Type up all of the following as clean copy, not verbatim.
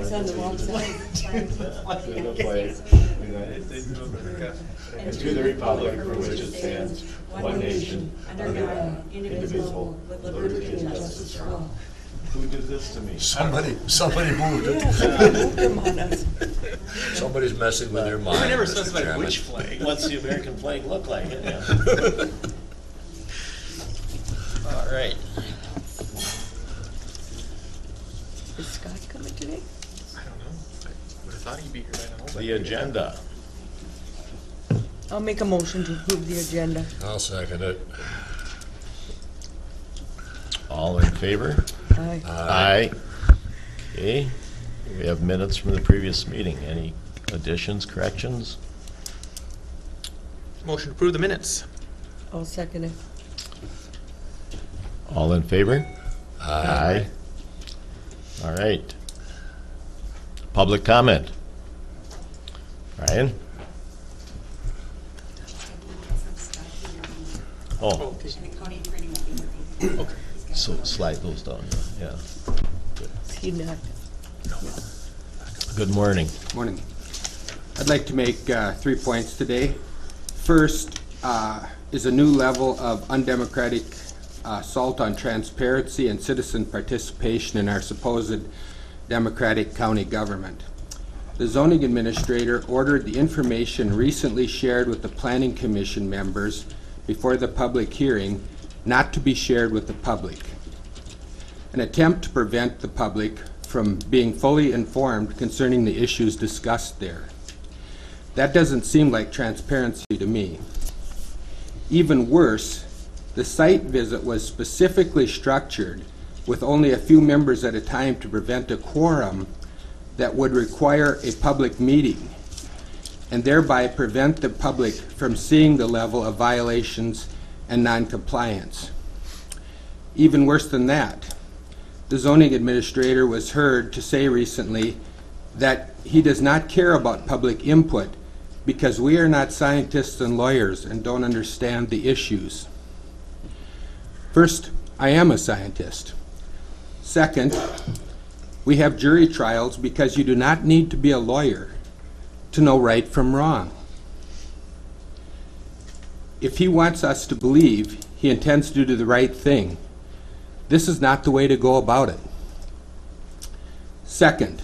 It's on the wrong side. And to the republic for which it stands, one nation, under God, indivisible, with liberty and justice for all. Who did this to me? Somebody moved it. Moved them on us. Somebody's messing with your mind. We never Mr. specified Chairman. which flag. What's the American flag look like? Yeah. All right. Is Scott coming today? I don't know. I would have thought he'd be here by now. The agenda. I'll make a motion to approve the agenda. I'll second it. All in favor? Aye. Aye. Okay, we have minutes from the previous meeting. Any additions, corrections? Motion to approve the minutes. I'll second it. All in favor? Aye. All right. Public comment. Ryan? Oh, so slide those down, yeah. He not. Good morning. Morning. I'd like to make 3 points today. First is a new level of undemocratic assault on transparency and citizen participation in our supposed democratic county government. The zoning administrator ordered the information recently shared with the Planning Commission members before the public hearing not to be shared with the public. An attempt to prevent the public from being fully informed concerning the issues discussed there. That doesn't seem like transparency to me. Even worse, the site visit was specifically structured with only a few members at a time to prevent a quorum that would require a public meeting and thereby prevent the public from seeing the level of violations and non-compliance. Even worse than that, the zoning administrator was heard to say recently that he does not care about public input because we are not scientists and lawyers and don't understand the issues. First, I am a scientist. Second, we have jury trials because you do not need to be a lawyer to know right from wrong. If he wants us to believe he intends to do the right thing, this is not the way to go about it. Second,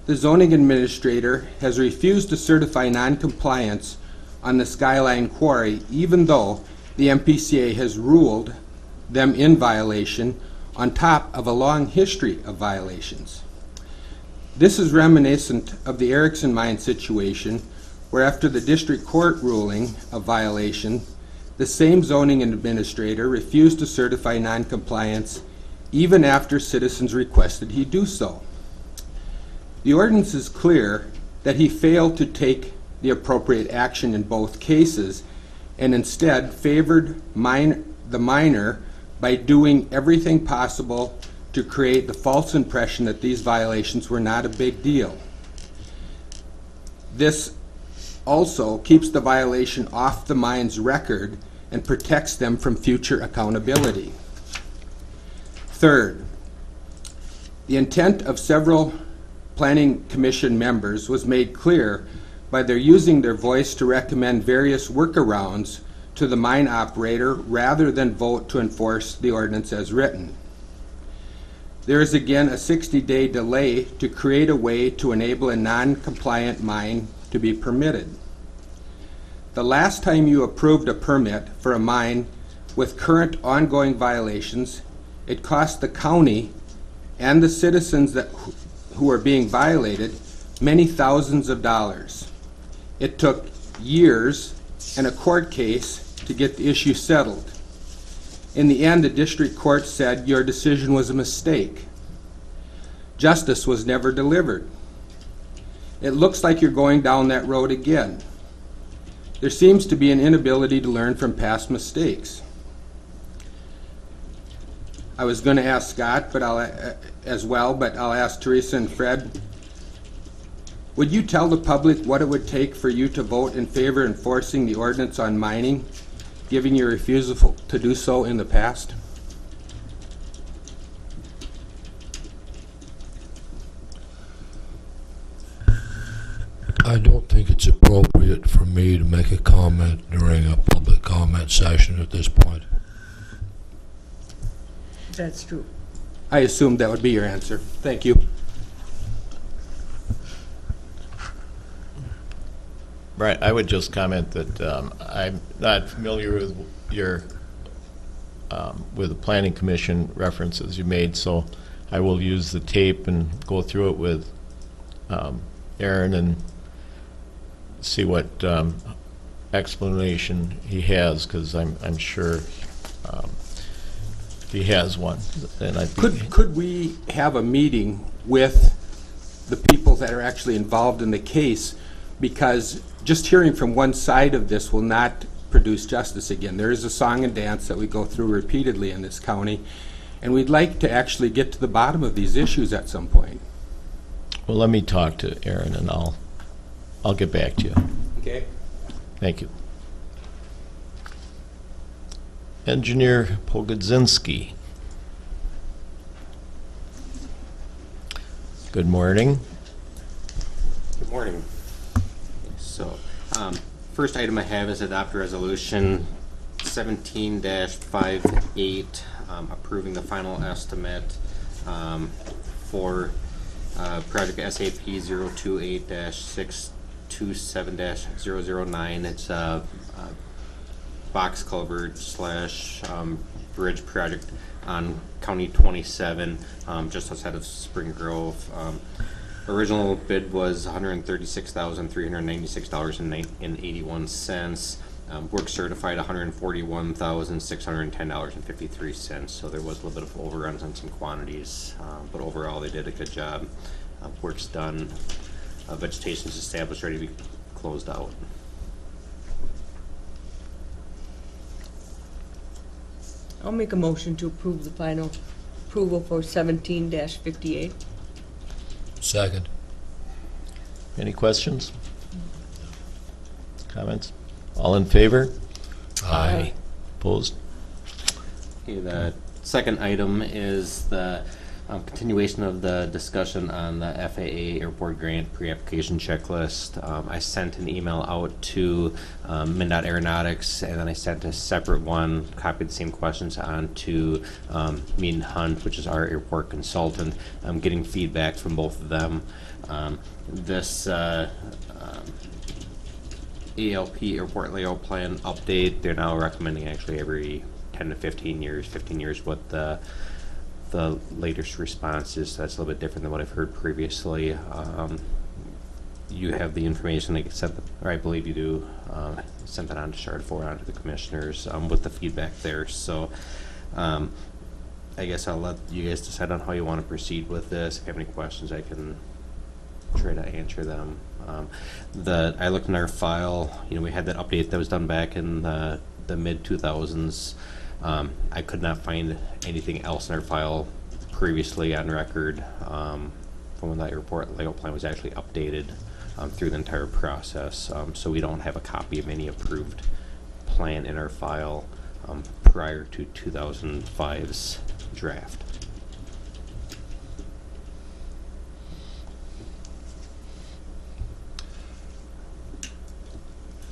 the zoning administrator has refused to certify non-compliance on the Skyline Quarry, even though the MPCA has ruled them in violation on top of a long history of violations. This is reminiscent of the Erickson mine situation, where after the district court ruling of violation, the same zoning administrator refused to certify non-compliance even after citizens requested he do so. The ordinance is clear that he failed to take the appropriate action in both cases and instead favored the miner by doing everything possible to create the false impression that these violations were not a big deal. This also keeps the violation off the mine's record and protects them from future accountability. Third, the intent of several Planning Commission members was made clear by their using their voice to recommend various workarounds to the mine operator rather than vote to enforce the ordinance as written. There is again a 60-day delay to create a way to enable a non-compliant mine to be permitted. The last time you approved a permit for a mine with current ongoing violations, it cost the county and the citizens who are being violated many thousands of dollars. It took years and a court case to get the issue settled. In the end, the district court said your decision was a mistake. Justice was never delivered. It looks like you're going down that road again. There seems to be an inability to learn from past mistakes. I was going to ask Scott, but I'll ask Teresa and Fred. Would you tell the public what it would take for you to vote in favor of enforcing the ordinance on mining, given your refusal to do so in the past? appropriate for me to make a comment during a public comment session at this point? That's true. I assumed that would be your answer. Thank you. Right, I would just comment that I'm not familiar with your, with the planning commission references you made, so I will use the tape and go through it with Aaron and see what explanation he has, because I'm sure he has one. And Could we have a meeting with the people that are actually involved in the case? Because just hearing from one side of this will not produce justice again. There is a song and dance that we go through repeatedly in this county, and we'd like to actually get to the bottom of these issues at some point. Well, let me talk to Aaron and I'll get back to you. Okay. Thank you. Engineer Pogodzinski. Good morning. Good morning. So, first item I have is adopt resolution 17-58, approving the final estimate for project SAP 028-627-009. It's a box culvert slash bridge project on County 27, just outside of Spring Grove. Original bid was $136,396.81. Work certified $141,610.53. So there was a little bit of overruns on some quantities, but overall they did a good job. Work's done. Vegetation's established, ready to be closed out. I'll make a motion to approve the final approval for 17-58. Second. Any questions? Comments? All in favor? Aye. Opposed? Okay, the second item is the continuation of the discussion on the FAA airport grant pre-application checklist. I sent an email out to MnDOT Aeronautics, and then I sent a separate one, copied the same questions on to Mead & Hunt, which is our airport consultant. I'm getting feedback from both of them. This ELP airport layout plan update, they're now recommending actually every 10 to 15 years what the latest response is. That's a little bit different than what I've heard previously. You have the information, like or I believe you do, sent that on to Shard 4 on to the commissioners with the feedback there. So I guess I'll let you guys decide on how you want to proceed with this. If you have any questions, I can try to answer them. I looked in our file, we had that update that was done back in the mid-2000s. I could not find anything else in our file previously on record from when that airport layout plan was actually updated through the entire process. So we don't have a copy of any approved plan in our file prior to 2005's draft.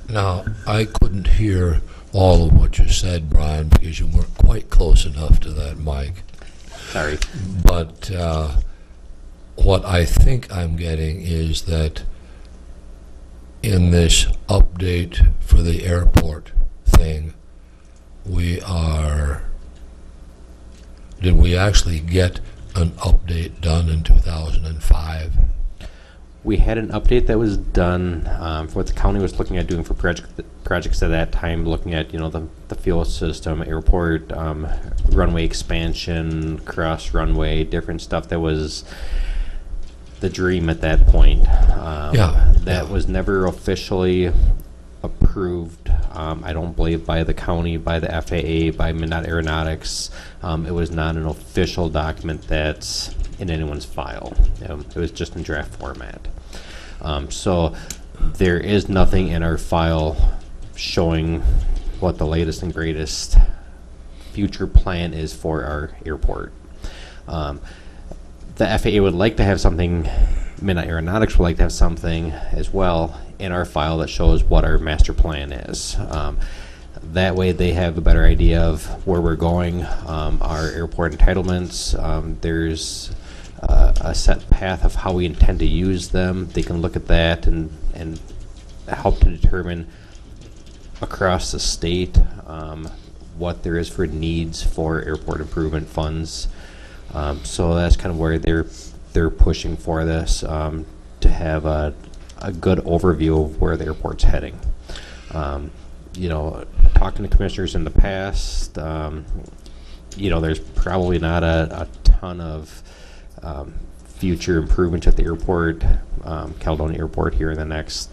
Now, I couldn't hear all of what you said, Brian, because you weren't quite close enough to that mic. Sorry. But what I think I'm getting is that in this update for the airport thing, did we actually get an update done in 2005? We had an update that was done for what the county was looking at doing for projects at that time, looking at the fuel system, airport, runway expansion, cross runway, different stuff that was the dream at that point. That was never officially approved. I don't believe by the county, by the FAA, by MnDOT Aeronautics. It was not an official document that's in anyone's file. It was just in draft format. So there is nothing in our file showing what the latest and greatest future plan is for our airport. The FAA would like to have something, MnDOT Aeronautics would like to have something as well in our file that shows what our master plan is. That way they have a better idea of where we're going, our airport entitlements. There's a set path of how we intend to use them. They can look at that and help to determine across the state what there is for needs for airport improvement funds. So that's kind of where they're pushing for this, to have a good overview of where the airport's heading. Talking to commissioners in the past, there's probably not a ton of future improvements at the airport, Caledonia Airport, here in the next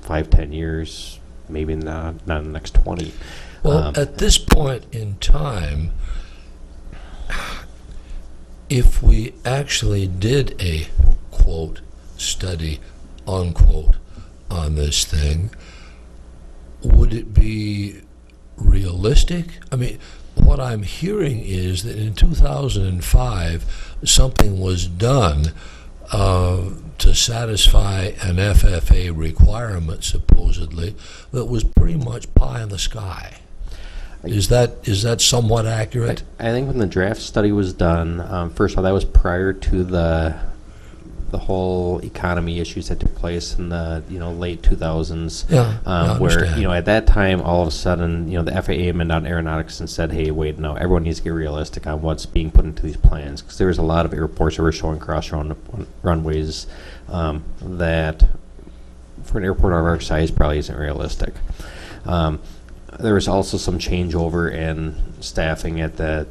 5-10 years, maybe not in the next 20. Well, at this point in time, if we actually did a, quote, study, unquote, on this thing, would it be realistic? I mean, what I'm hearing is that in 2005, something was done to satisfy an FFA requirement, supposedly, that was pretty much pie in the sky. Is that somewhat accurate? I think when the draft study was done, first of all, that was prior to the whole economy issues that took place in the late 2000s. Yeah, I where understand. at that time, all of a sudden, the FAA and Minot Aeronautics and said, hey, wait, no, everyone needs to get realistic on what's being put into these plans, because there was a lot of airports that were showing cross runways that for an airport of our size probably isn't realistic. There was also some changeover in staffing at the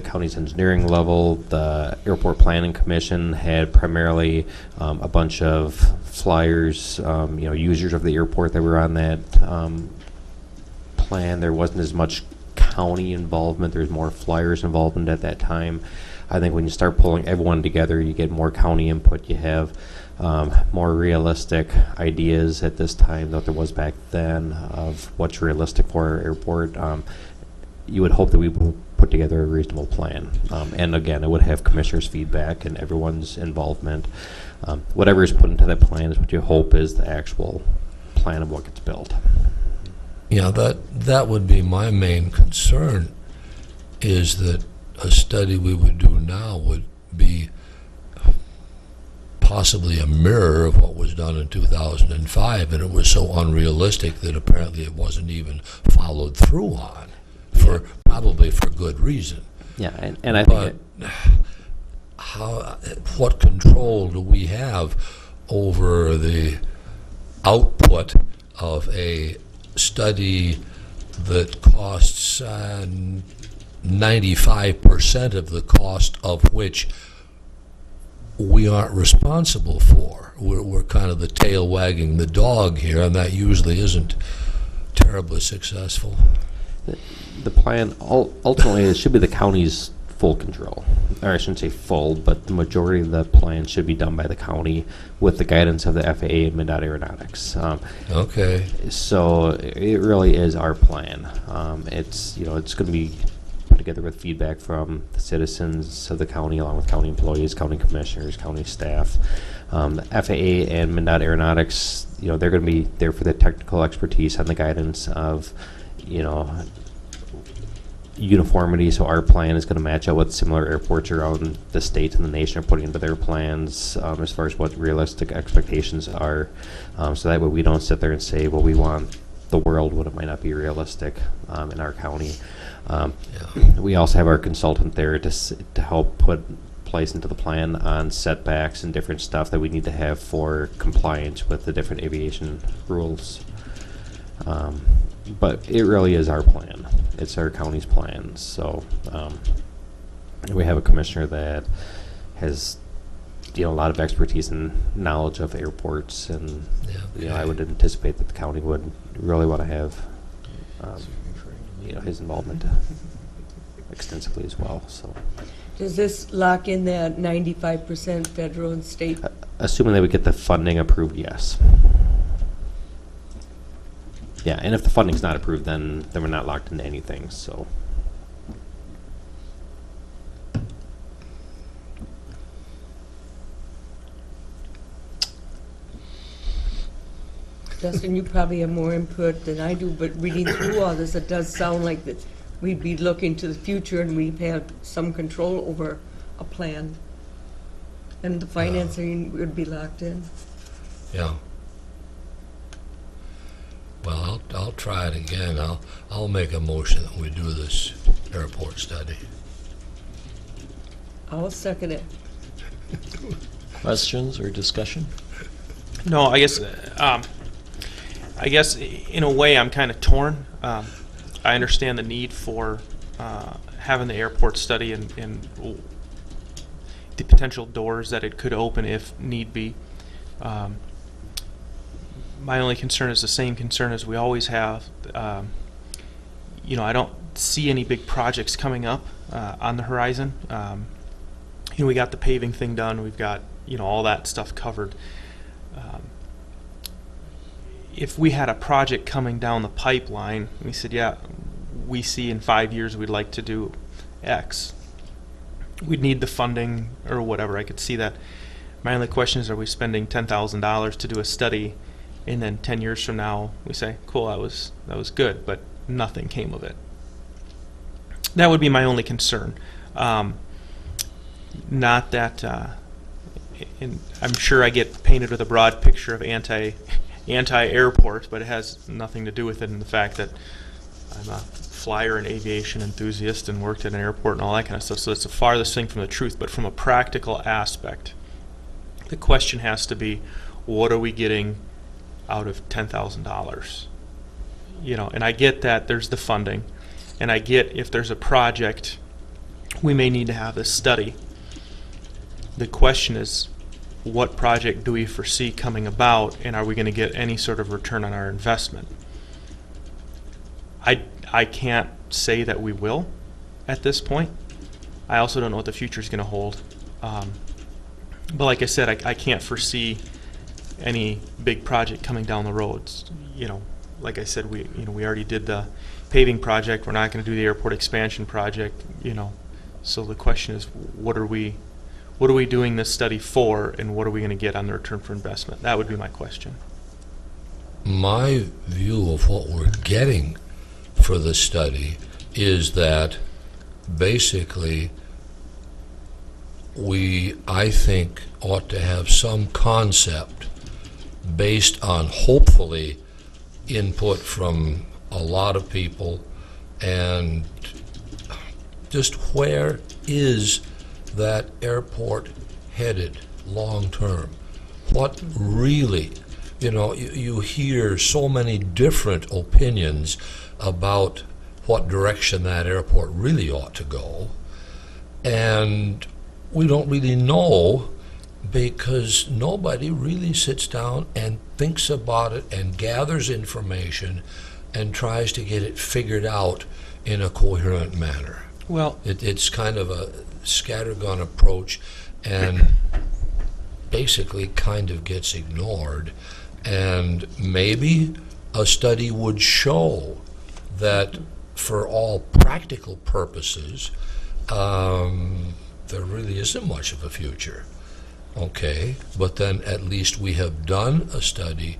county's engineering level. The Airport Planning Commission had primarily a bunch of flyers, users of the airport that were on that plan. There wasn't as much county involvement. There's more flyers involvement at that time. I think when you start pulling everyone together, you get more county input. You have more realistic ideas at this time than there was back then of what's realistic for our airport. You would hope that we would put together a reasonable plan. And again, it would have commissioners' feedback and everyone's involvement. Whatever is put into that plan is what you hope is the actual plan of what gets built. Yeah, that would be my main concern, is that a study we would do now would be possibly a mirror of what was done in 2005, and it was so unrealistic that apparently it wasn't even followed through on, probably for good reason. Yeah, and I But think what control do we have over the output of a study that costs 95% of the cost of which we aren't responsible for? We're kind of the tail wagging the dog here, and that usually isn't terribly successful. the plan ultimately it should be the county's full control, or I shouldn't say full, but the majority of the plan should be done by the county with the guidance of the FAA and Minot Aeronautics. Okay. So it really is our plan. It's it's going to be put together with feedback from the citizens of the county, along with county employees, county commissioners, county staff. The FAA and Minot Aeronautics, they're going to be there for the technical expertise and the guidance of, uniformity. So our plan is going to match up what similar airports around the state and the nation are putting into their plans, as far as what realistic expectations are. So that way we don't sit there and say, well, we want the world when it might not be realistic in our county. We also have our consultant there to help put place into the plan on setbacks and different stuff that we need to have for compliance with the different aviation rules. But it really is our plan. It's our county's plan. So we have a commissioner that has a lot of expertise and knowledge of airports, and I would anticipate that the county would really want to have his involvement extensively as well. So, Does this lock in that 95% federal and state? assuming that we get the funding approved, yes. Yeah, and if the funding's not approved, then we're not locked into anything. So. Dustin, you probably have more input than I do, but reading through all this, it does sound like that we'd be looking to the future and we've had some control over a plan. And the financing would be locked in. Yeah. Well, I'll try it again. I'll make a motion that we do this airport study. I'll second it. Questions or discussion? No, I guess in a way I'm kind of torn. I understand the need for having the airport study and the potential doors that it could open if need be. My only concern is the same concern as we always have. You know, I don't see any big projects coming up on the horizon. You know, we got the paving thing done. We've got, you know, all that stuff covered. If we had a project coming down the pipeline, we said, yeah, we see in 5 years we'd like to do X. We'd need the funding or whatever. I could see that. My only question is, are we spending $10,000 to do a study, and then 10 years from now we say, cool, that was good, but nothing came of it? That would be my only concern. Not that, and I'm sure I get painted with a broad picture of anti-airport, but it has nothing to do with it in the fact that I'm a flyer and aviation enthusiast and worked at an airport and all that kind of stuff, so it's the farthest thing from the truth. But from a practical aspect, the question has to be, what are we getting out of $10,000? You know, and I get that there's the funding, and I get if there's a project, we may need to have this study. The question is, what project do we foresee coming about, and are we going to get any sort of return on our investment? I can't say that we will at this point. I also don't know what the future is going to hold. But like I said, I can't foresee any big project coming down the road. You know, like I said, we already did the paving project. We're not going to do the airport expansion project. You know, so the question is, what are we doing this study for, and what are we going to get on the return for investment? That would be my question. My view of what we're getting for the study is that basically we, I think, ought to have some concept based on hopefully input from a lot of people, and just where is that airport headed long term? What really, you know, you hear so many different opinions about what direction that airport really ought to go, and we don't really know because nobody really sits down and thinks about it and gathers information and tries to get it figured out in a coherent manner. Well, It's kind of a scattergun approach and basically kind of gets ignored. And maybe a study would show that for all practical purposes, there really isn't much of a future. Okay, but then at least we have done a study.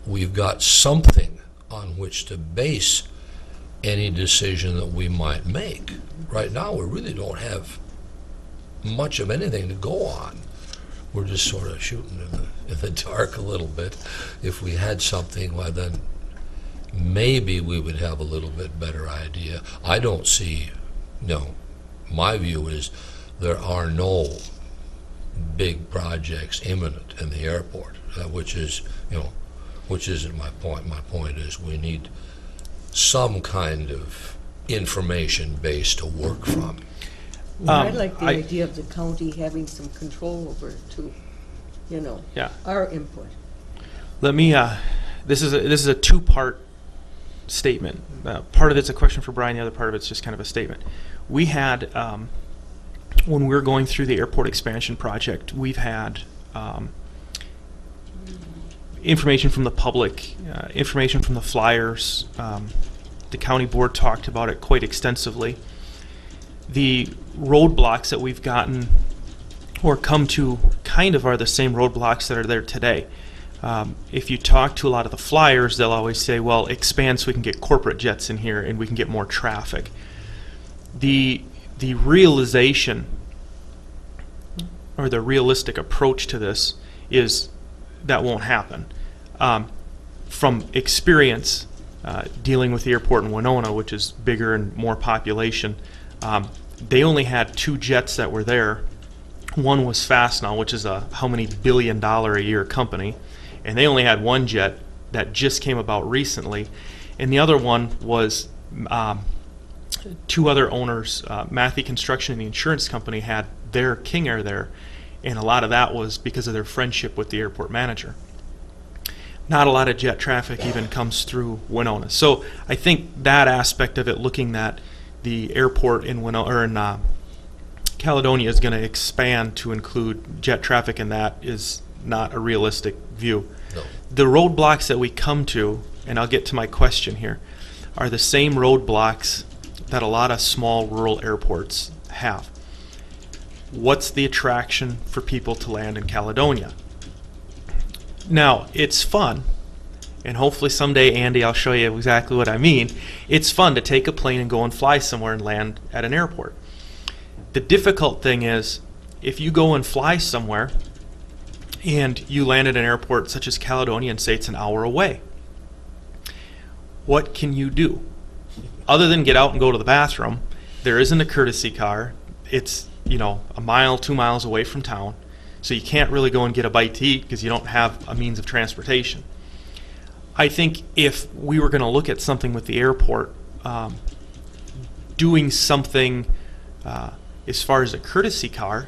We've got something on which to base any decision that we might make. Right now, we really don't have much of anything to go on. We're just sort of shooting in the dark a little bit. If we had something, well, then maybe we would have a little bit better idea. I don't see, no, my view is there are no big projects imminent in the airport, which is, you know, which isn't my point. My point is we need some kind of information base to work from. I like the idea of the county having some control over it too, you know, yeah. our input. Let me. This is a two-part statement. Part of it's a question for Brian. The other part of it's just kind of a statement. We had when we were going through the airport expansion project, we've had information from the public, information from the flyers. The county board talked about it quite extensively. The roadblocks that we've gotten or come to kind of are the same roadblocks that are there today. If you talk to a lot of the flyers, they'll always say, well, expand so we can get corporate jets in here and we can get more traffic. The realization or the realistic approach to this is that won't happen. From experience, dealing with the airport in Winona, which is bigger and more population, they only had 2 jets that were there. One was Fastenal, which is a how many billion-dollar-a-year company, and they only had 1 jet that just came about recently, and the other one was 2 other owners. Matthew Construction and the insurance company had their King Air there, and a lot of that was because of their friendship with the airport manager. Not a lot of jet traffic even comes through Winona. So I think that aspect of it, looking at the airport in Winona or in Caledonia is going to expand to include jet traffic, and that is not a realistic view. No. The roadblocks that we come to, and I'll get to my question here, are the same roadblocks that a lot of small rural airports have. What's the attraction for people to land in Caledonia? Now, it's fun, and hopefully someday, Andy, I'll show you exactly what I mean. It's fun to take a plane and go and fly somewhere and land at an airport. The difficult thing is, if you go and fly somewhere and you land at an airport such as Caledonia and say it's an hour away, what can you do? Other than get out and go to the bathroom, there isn't a courtesy car. It's, a mile, 2 miles away from town. So you can't really go and get a bite to eat because you don't have a means of transportation. I think if we were going to look at something with the airport, doing something as far as a courtesy car,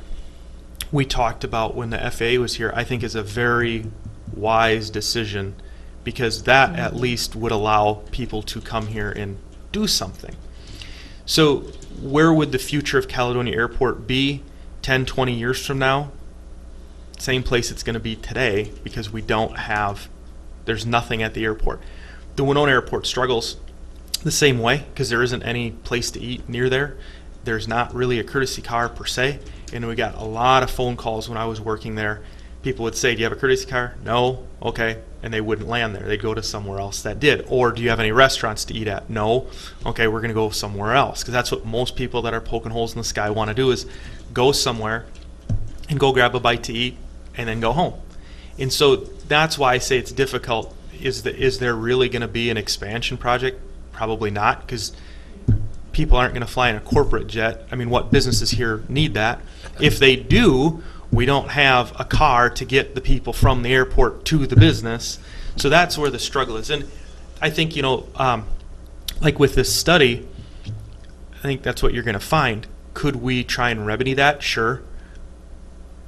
we talked about when the FAA was here, I think is a very wise decision, because that at least would allow people to come here and do something. So where would the future of Caledonia Airport be 10, 20 years from now? Same place it's going to be today, because there's nothing at the airport. The Winona Airport struggles the same way because there isn't any place to eat near there. There's not really a courtesy car per se, and we got a lot of phone calls when I was working there. People would say, do you have a courtesy car? No? Okay. And they wouldn't land there. They'd go to somewhere else that did. Or do you have any restaurants to eat at? No? Okay, we're going to go somewhere else, because that's what most people that are poking holes in the sky want to do, is go somewhere and go grab a bite to eat and then go home. And so that's why I say it's difficult. Is there really going to be an expansion project? Probably not, because people aren't going to fly in a corporate jet. I mean, what businesses here need that? If they do, we don't have a car to get the people from the airport to the business. So that's where the struggle is. And I think, like with this study, I think that's what you're going to find. Could we try and remedy that? Sure.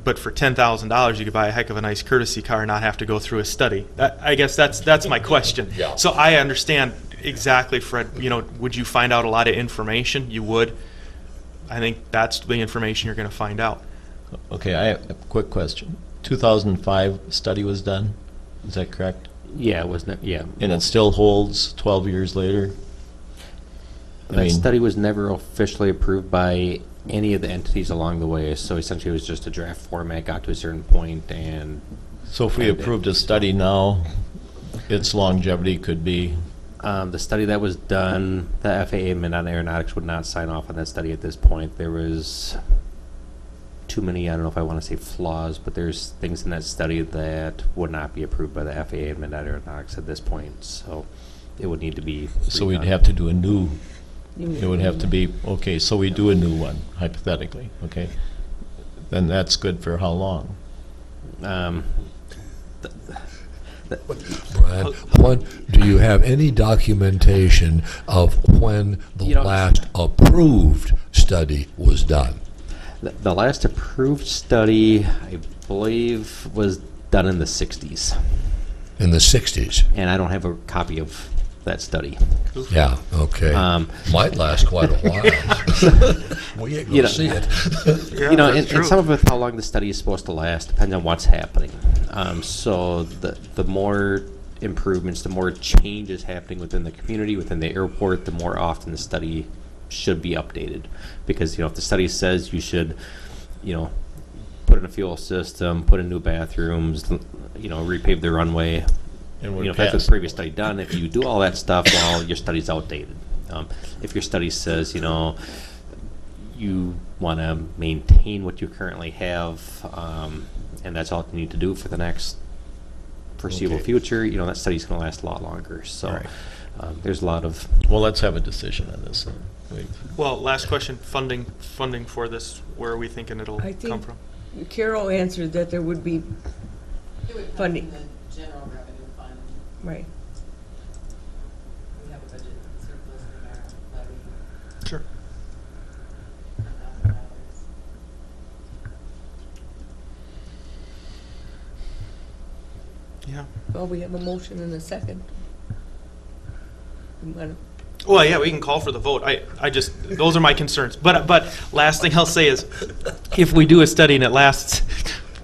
But for $10,000, you could buy a heck of a nice courtesy car and not have to go through a study. I guess that's my question. Yeah. So I understand exactly, Fred. Would you find out a lot of information? You would. I think that's the information you're going to find out. Okay, I have a quick question. 2005 study was done, is that correct? Yeah, wasn't it? Yeah. And it still holds 12 years later? That study was never officially approved by any of the entities along the way, so essentially it was just a draft format, got to a certain point, and... So if we approved a study now, its longevity could be... The study that was done, the FAA and Midnight Aeronautics would not sign off on that study at this point. There was too many, I don't know if I want to say flaws, but there's things in that study that would not be approved by the FAA and Midnight Aeronautics at this point, so it would need to be So we'd redone. have to do a new... It would have to be, okay, so we do a new one, hypothetically, okay? Then that's good for how long? Brian, do you have any documentation of when the last approved study was done? The last approved study, I believe, was done in the 60s, In the 60s? and I don't have a copy of that study. Yeah, okay. Might last quite a while. We ain't gonna see it. Yeah, And some of it, how long the study is supposed to last, depends on what's happening. So the more improvements, the more changes happening within the community, within the airport, the more often the study should be updated. Because, if the study says you should, put put in a fuel system, put in new bathrooms, repave the runway. And we're If that's past. the previous study done, if you do all that stuff, well, your study's outdated. If your study says, you want to maintain what you currently have, and that's all you need to do for the next foreseeable Okay. future, that study's going to last a lot longer. So Right. there's a lot of Well, let's have a decision on this. Well, last question, funding for this, where are we thinking it'll I think- come from? Carol answered that there would be, It would come Funding. from the general revenue fund. right. We have a budget surplus in our levy, Sure. $10,000. Yeah. Well, we have a motion and a second. You wanna- Well, yeah, we can call for the vote. I just, those are my concerns. But last thing I'll say is, if we do a study and it lasts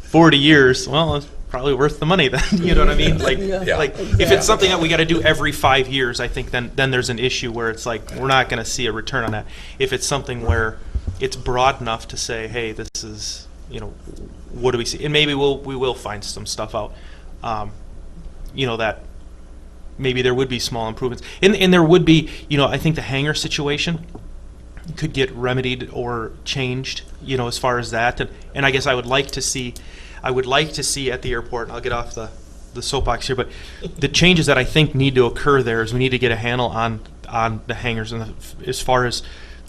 40 years, well, it's probably worth the money then. You know what I mean? Like, Yeah. like if it's something that we got to do every 5 years, I think then there's an issue where it's like we're not going to see a return on that. If it's something where it's broad enough to say, hey, this is, what do we see? And maybe we will find some stuff out, that maybe there would be small improvements. And there would be, I think the hangar situation could get remedied or changed, as far as that. And I guess I would like to see at the airport, and I'll get off the soapbox here, but the changes that I think need to occur there is we need to get a handle on the hangars. And as far as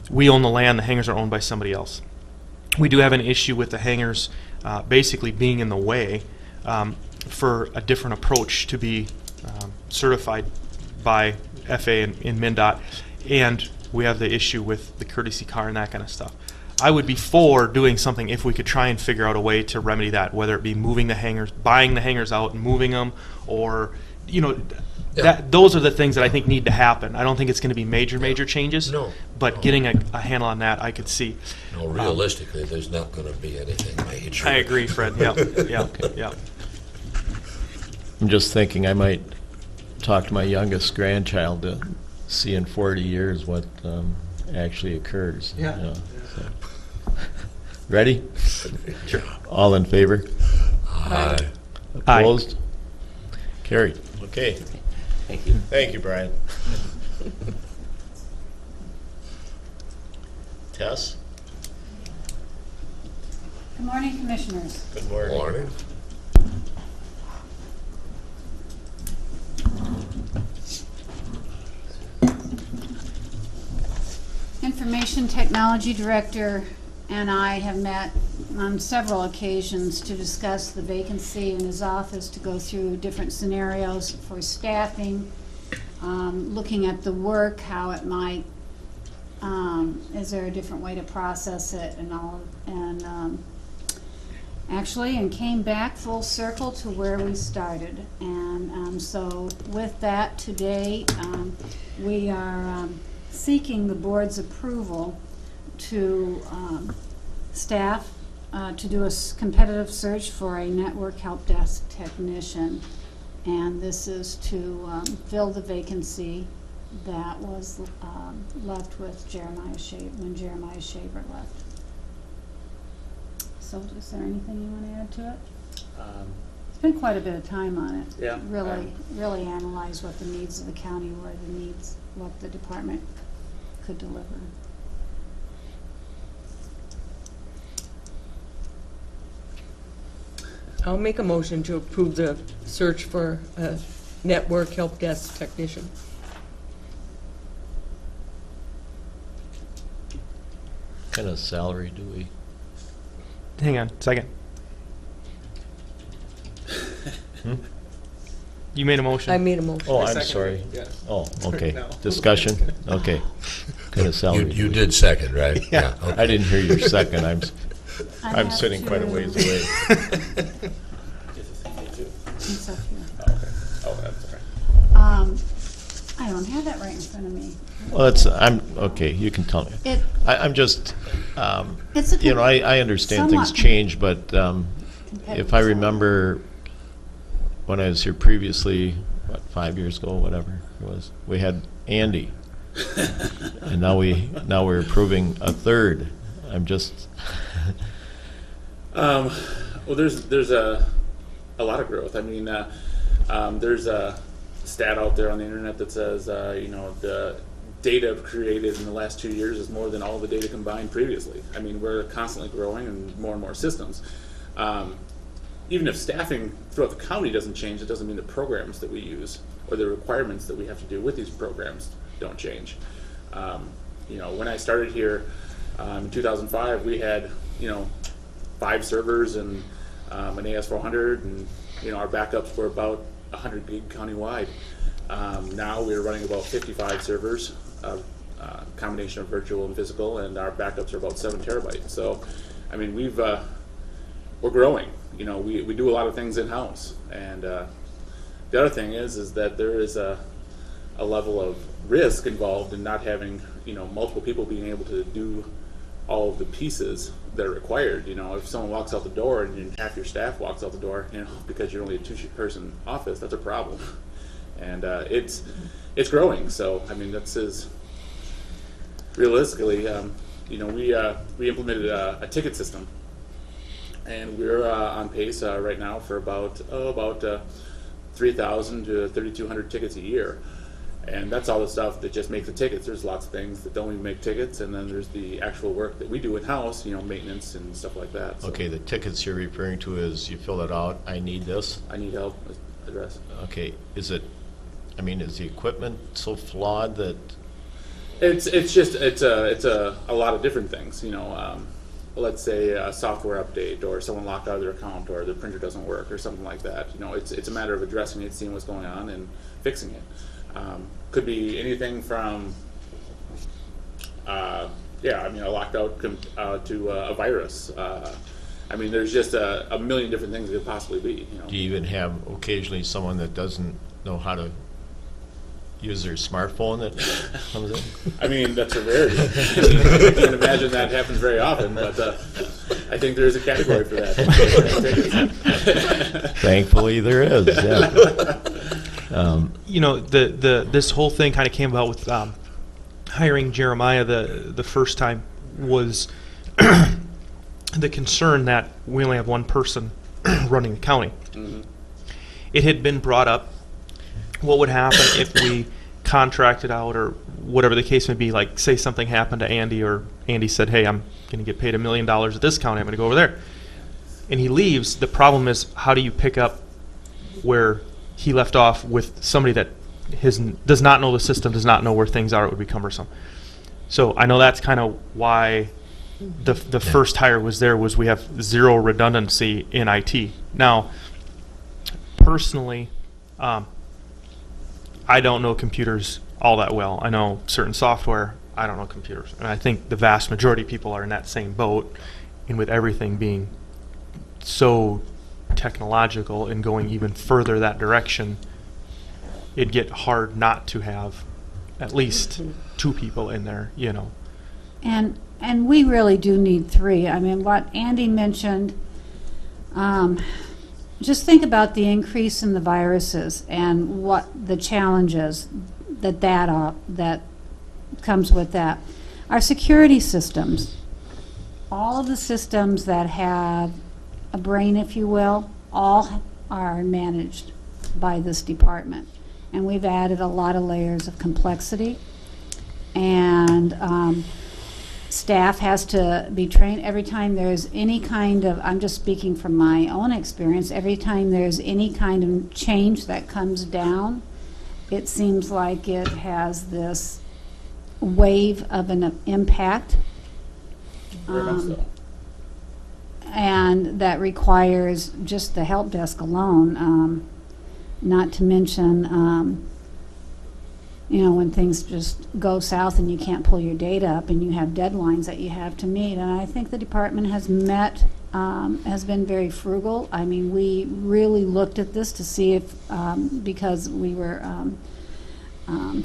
we own the land, the hangars are owned by somebody else. We do have an issue with the hangars basically being in the way for a different approach to be certified by FAA and MnDOT, and we have the issue with the courtesy car and that kind of stuff. I would be for doing something if we could try and figure out a way to remedy that, whether it be moving the hangars, buying the hangars out and moving them, or those are the things that I think need to happen. I don't think it's going to be major changes. No. But getting a handle on that, I could see. No, realistically, there's not going to be anything major. I agree, Fred. Yeah. I'm just thinking I might talk to my youngest grandchild to see in 40 years what actually occurs. Yeah. So. Ready? Sure. All in favor? Aye. Aye. Opposed? Carried. Okay. thank you. Thank you, Brian. Tess? Good morning, Commissioners. Good morning. Morning. Information Technology Director and I have met on several occasions to discuss the vacancy in his office, to go through different scenarios for staffing, looking at the work, how it might, is there a different way to process it and all, and actually came back full circle to where we started. And so with that, today, we are seeking the board's approval to staff to do a competitive search for a network help desk technician. And this is to fill the vacancy that was left with Jeremiah Shaver, when Jeremiah Shaver left. So is there anything you want to add to it? Spent quite a bit of time on it. Yeah. Really analyze what the needs of the county were, the needs, what the department could deliver. I'll make a motion to approve the search for a network help desk technician. What kind of salary do we? Hang on, second. You made a motion. I made a motion. Oh, I I'm second sorry. it, yes. Oh, okay. No. Discussion? Okay. What kind of salary? You do we- did second, right? Yeah. Okay. I didn't hear your second. I I'm have sitting quite a to- ways away. It's up here. Oh, that's all right. I don't have that right in front of me. Well, okay, you can tell me. I'm just, It's a I understand things somewhat change, but if I competitive remember when I was here previously, 5 years ago, whatever it was, we had Andy. And now we're approving a third. I'm just, Well, there's a lot of growth. I mean, there's a stat out there on the internet that says, the data created in the last 2 years is more than all the data combined previously. I mean, we're constantly growing and more systems. Even if staffing throughout the county doesn't change, it doesn't mean the programs that we use or the requirements that we have to do with these programs don't change. When I started here in 2005, we had 5 servers and an AS400, and our backups were about 100 gig countywide. Now we're running about 55 servers, combination of virtual and physical, and our backups are about 7 terabytes. So, I mean, we're growing. We do a lot of things in house, and the other thing is that there is a level of risk involved in not having multiple people being able to do all of the pieces that are required. If someone walks out the door and half your staff walks out the door, because you're only a 2-person office, that's a problem. And it's growing. So I mean, realistically, we implemented a ticket system, and we're on pace right now for about 3,000 to 3,200 tickets a year. And that's all the stuff that just makes the tickets. There's lots of things that don't even make tickets, and then there's the actual work that we do in-house, maintenance and stuff like that. So Okay, the tickets you're referring to is you fill it out, I need this. I need help address. Okay, is the equipment so flawed that, It's a lot of different things. Let's say a software update, or someone locked out of their account, or their printer doesn't work, or something like that. It's a matter of addressing it, seeing what's going on, and fixing it. Could be anything from a locked out to a virus. There's just a million different things it could possibly be. do you even have occasionally someone that doesn't know how to use their smartphone that comes in? That's a rarity. I can't imagine that happens very often, but I think there is a category for that. Thankfully, there is. Yeah. This whole thing kind of came about with hiring Jeremiah the first time was the concern that we only have one person running the county. Mm-hmm. It had been brought up, what would happen if we contracted out, or whatever the case may be, like say something happened to Andy, or Andy said, hey, I'm going to get paid $1 million at this county, I'm going to go over there. And he leaves. The problem is, how do you pick up where he left off with somebody that does not know the system, does not know where things are? It would be cumbersome. So I know that's kind of why the first hire was we have zero redundancy in IT. Now, personally, I don't know computers all that well. I know certain software. I don't know computers. And I think the vast majority of people are in that same boat, and with everything being so technological and going even further that direction, it'd get hard not to have at least 2 people in there, And we really do need 3. What Andy mentioned, just think about the increase in the viruses and what the challenges that comes with that. Our security systems, all of the systems that have a brain, if you will, all are managed by this department. And we've added a lot of layers of complexity. And staff has to be trained every time there's any kind of, I'm just speaking from my own experience, every time there's any kind of change that comes down, it seems like it has this wave of an impact. Very much so. And that requires just the help desk alone, not to mention when things just go south and you can't pull your data up and you have deadlines that you have to meet. And I think the department has been very frugal. We really looked at this to see if, because we were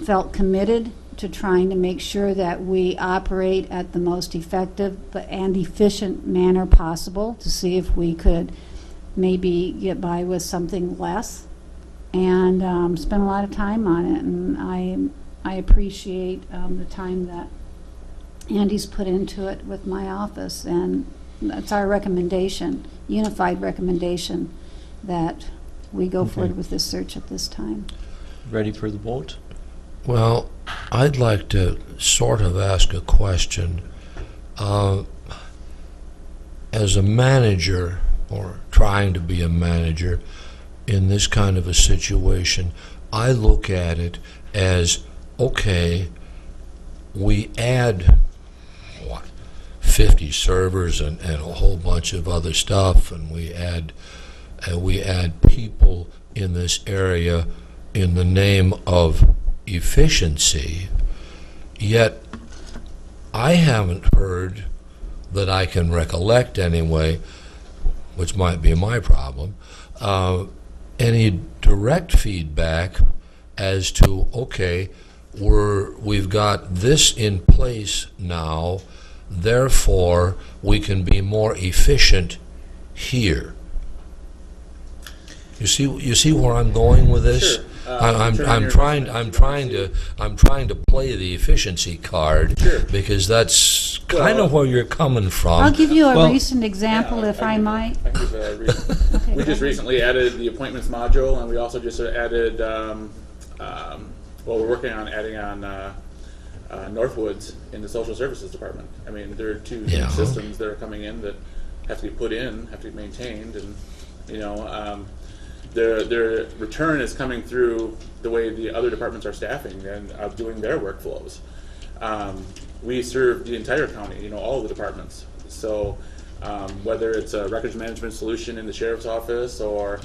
felt committed to trying to make sure that we operate at the most effective and efficient manner possible, to see if we could maybe get by with something less, and spent a lot of time on it. And I appreciate the time that Andy's put into it with my office, and that's our recommendation, unified recommendation, that we go forward with this search at this time. Ready for the vote? Well, I'd like to sort of ask a question. As a manager, or trying to be a manager, in this kind of a situation, I look at it as, okay, we add, 50 servers and a whole bunch of other stuff, and we add people in this area in the name of efficiency, yet I haven't heard, that I can recollect anyway, which might be my problem, any direct feedback as to, okay, we've got this in place now, therefore we can be more efficient here. You see where I'm going with this? Sure. I'm trying to play the efficiency card, Sure. because that's kind of where you're coming from. I'll give you a Well, recent example, if I might. I can give a reason. Okay, We go just ahead. recently added the appointments module, and we also just added, well, we're working on adding on Northwoods in the social services department. I mean, there are two new Yeah. systems that are coming in that have to be put in, have to be maintained, and, you know, their return is coming through the way the other departments are staffing and doing their workflows. We serve the entire county, you know, all of the departments. So whether it's a records management solution in the sheriff's office or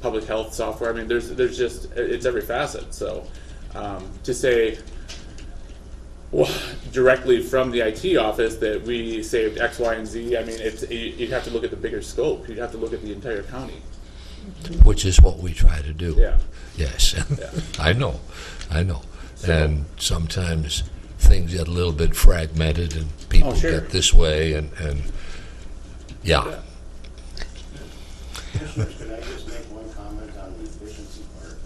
public health software, I mean, there's just, it's every facet. So to say, well, directly from the IT office that we saved X, Y, and Z, I mean, you'd have to look at the bigger scope. You'd have to look at the entire county. which is what we try to do. Yeah. Yes, Yeah. I know. And sometimes things get a little bit fragmented, and people sure. get this way, and yeah. Yeah. Commissioners, could I just make one comment on the efficiency part?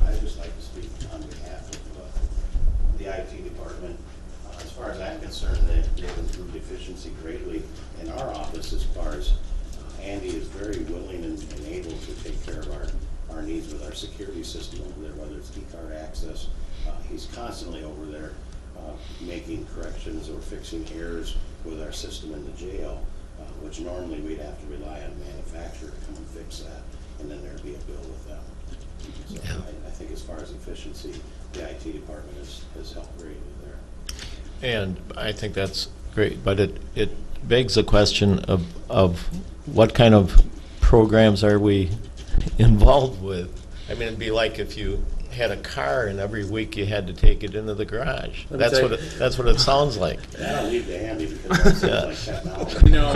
I'd just like to speak on behalf of the IT department. As far as I'm concerned, they've improved efficiency greatly in our office as far as Andy is very willing and able to take care of our needs with our security system over there, whether it's e-card access. He's constantly over there making corrections or fixing errors with our system in the jail, which normally we'd have to rely on manufacturer to come and fix that, and then there'd be a bill with them. So Yeah. I think as far as efficiency, the IT department has helped greatly there. And I think that's great, but it begs the question of what kind of programs are we involved with? I mean, it'd be like if you had a car and every week you had to take it into the garage. Let me That's tell what you- that's what it sounds like. And I don't leave to Andy because that seems like technology. You know,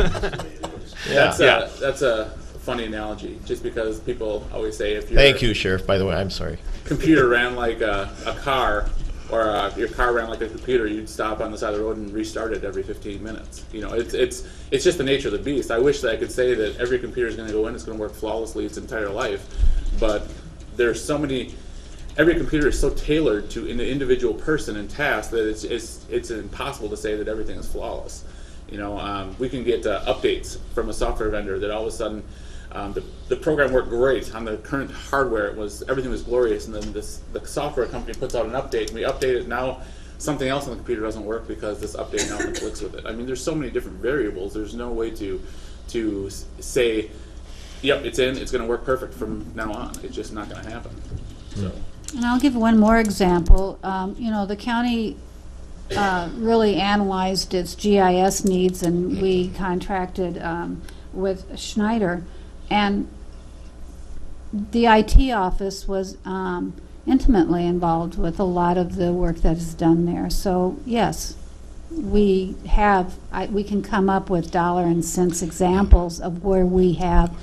Yeah. That's a funny analogy, just because people always say if your Thank you, Sheriff, by the way. I'm sorry. computer ran like a car, or your car ran like a computer, you'd stop on the side of the road and restart it every 15 minutes. You know, it's just the nature of the beast. I wish that I could say that every computer is going to go in, it's going to work flawlessly its entire life, but there's so many. Every computer is so tailored to an individual person and task that it's impossible to say that everything is flawless. You know, we can get updates from a software vendor that all of a sudden the program worked great on the current hardware. Everything was glorious, and then the software company puts out an update, and we update it. Now something else on the computer doesn't work because this update now conflicts with it. I mean, there's so many different variables. There's no way to say, yep, it's in. It's going to work perfect from now on. It's just not going to happen. So. And I'll give one more example. You know, the county really analyzed its GIS needs, and we contracted with Schneider. And the IT office was intimately involved with a lot of the work that is done there. So, yes, we can come up with dollar and cents examples of where we have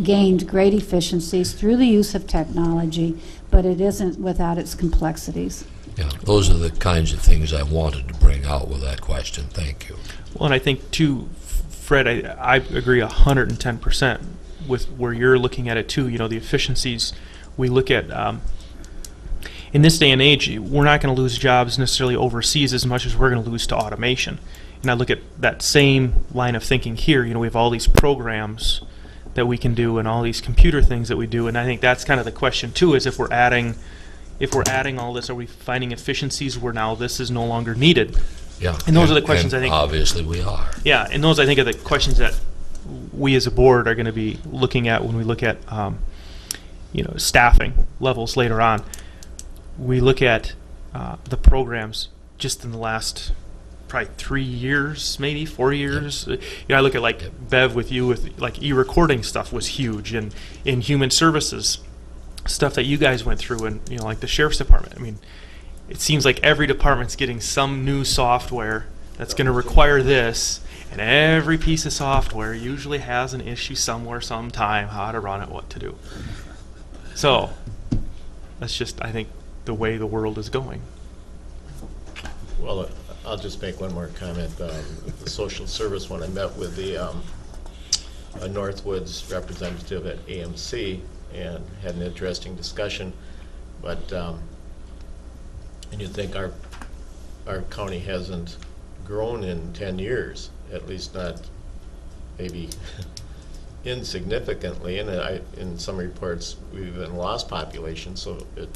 gained great efficiencies through the use of technology, but it isn't without its complexities. Yeah, those are the kinds of things I wanted to bring out with that question. Thank you. Well, and I think too, Fred, I agree 110% with where you're looking at it too. You know, the efficiencies we look at. In this day and age, we're not going to lose jobs necessarily overseas as much as we're going to lose to automation. And I look at that same line of thinking here. You know, we have all these programs that we can do and all these computer things that we do, and I think that's kind of the question too, is if we're adding all this, are we finding efficiencies where now this is no longer needed? Yeah. And those are the questions and I think. Obviously, we are. Yeah, and those I think are the questions that we as a board are going to be looking at when we look at staffing levels later on. We look at the programs just in the last probably 3 years, maybe 4 years. I look at like Bev with you with like e-recording stuff was huge, and in human services stuff that you guys went through, and like the sheriff's department. I mean, it seems like every department's getting some new software that's going to require this, and every piece of software usually has an issue somewhere, sometime, how to run it, what to do. So that's just, I think, the way the world is going. Well, I'll just make one more comment. The social service, when I met with the Northwoods representative at AMC and had an interesting discussion, but and you think our county hasn't grown in 10 years, at least not maybe insignificantly, and in some reports we've even lost population, so it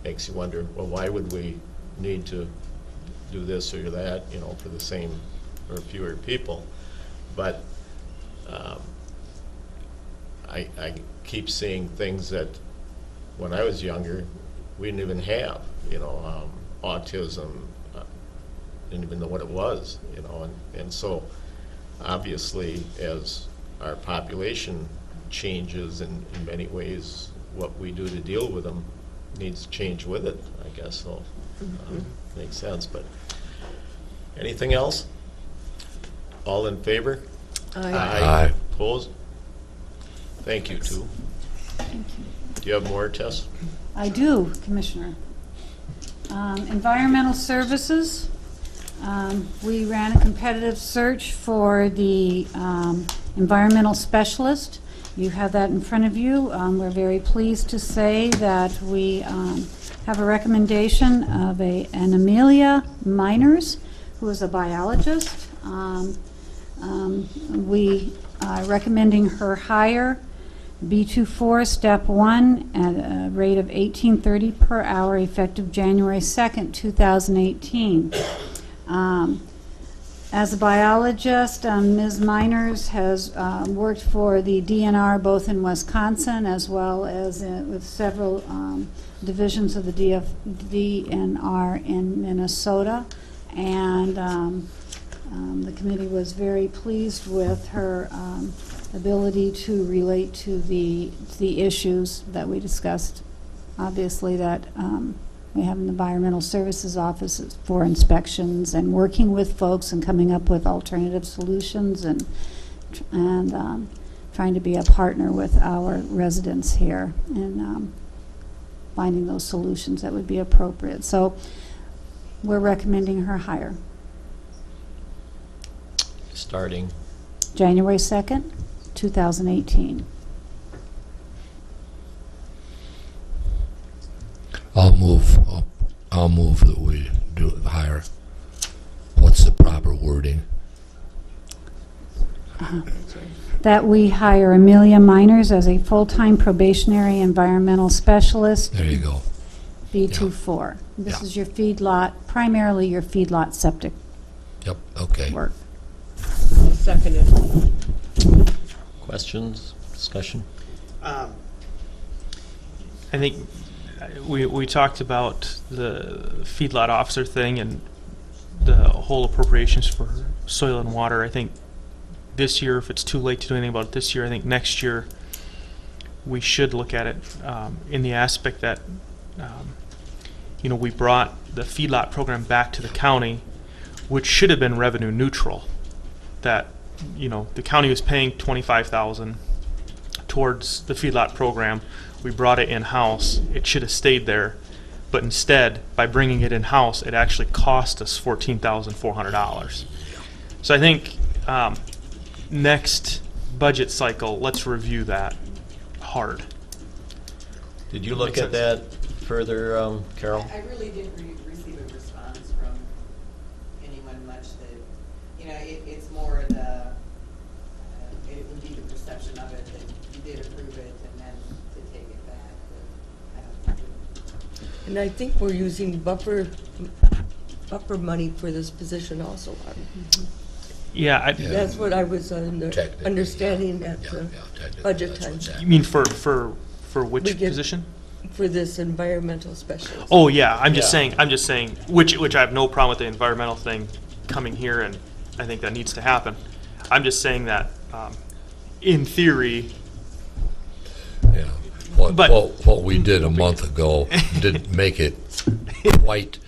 makes you wonder, well, why would we need to do this or that, for the same or fewer people? But I keep seeing things that when I was younger we didn't even have, autism, didn't even know what it was, and so obviously as our population changes in many ways, what we do to deal with them needs to change with it, I guess. So makes sense. But anything else? All in favor? Aye. Opposed? Thank you, too. Do you have more, Tess? I do, Commissioner. Environmental Services. We ran a competitive search for the environmental specialist. You have that in front of you. We're very pleased to say that we have a recommendation of an Amelia Miners, who is a biologist. We are recommending her hire, B24, Step 1, at a rate of $18.30 per hour, effective January 2nd, 2018. As a biologist, Ms. Miners has worked for the DNR both in Wisconsin as well as with several divisions of the DNR in Minnesota, and the committee was very pleased with her ability to relate to the issues that we discussed. Obviously, that we have an environmental services office for inspections and working with folks and coming up with alternative solutions and trying to be a partner with our residents here and finding those solutions that would be appropriate. So we're recommending her hire. Starting January 2nd, 2018. I'll move that we do it higher. What's the proper wording? That we hire Amelia Miners as a full-time probationary environmental specialist. There you go. B24. This Yeah. is your feedlot, primarily your feedlot septic Yep, okay. work. Second it. questions, discussion? I think we talked about the feedlot officer thing and the whole appropriations for soil and water. I think this year, if it's too late to do anything about it this year, I think next year we should look at it in the aspect that we brought the feedlot program back to the county, which should have been revenue neutral. That the county was paying $25,000 towards the feedlot program. We brought it in-house. It should have stayed there, but instead, by bringing it in-house, it actually cost us $14,400. So I think next budget cycle, let's review that hard. Did you look at that further, Carol? I really didn't receive a response from anyone much that of it, that you did approve it, and then to take it back, I don't think we. And I think we're using buffer money for this position also. Yeah, Yeah. That's what I was Technically, understanding yeah. at Yeah, the yeah, technically, budget that's time. what's you happening. mean for which We get- position? For this environmental specialist. Oh, yeah, I'm just Yeah. saying, which I have no problem with the environmental thing coming here, and I think that needs to happen. I'm just saying that, in theory, Yeah. What, But- what we did a month ago didn't make it quite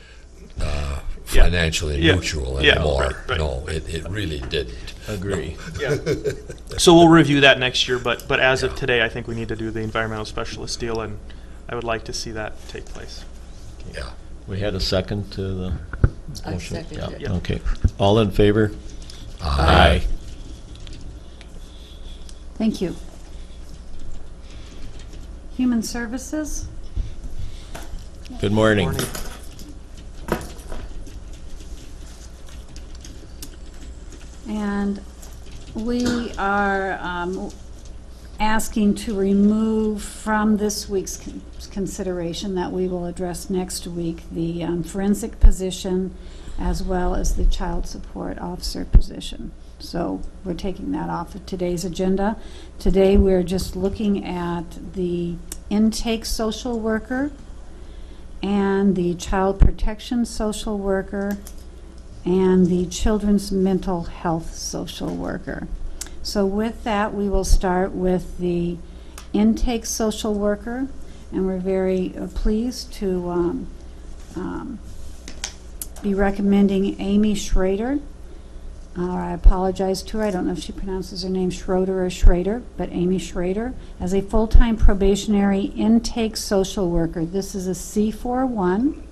Yeah. financially Yeah. neutral Yeah, anymore. right. No, it really didn't. Agree. so we'll review that next year, but as of today, I think we need to do the environmental specialist deal, and I would like to see that take place. Yeah. We had a second to the I motion? second it. Yeah. Okay. All in favor? Aye. Thank you. Human Services? Good morning. And we are asking to remove from this week's consideration that we will address next week the forensic position as well as the child support officer position. So we're taking that off of today's agenda. Today we're just looking at the intake social worker and the child protection social worker and the children's mental health social worker. So with that, we will start with the intake social worker, and we're very pleased to be recommending Amy Schrader. I apologize to her, I don't know if she pronounces her name Schroeder or Schrader, but Amy Schrader as a full-time probationary intake social worker. This is a C41.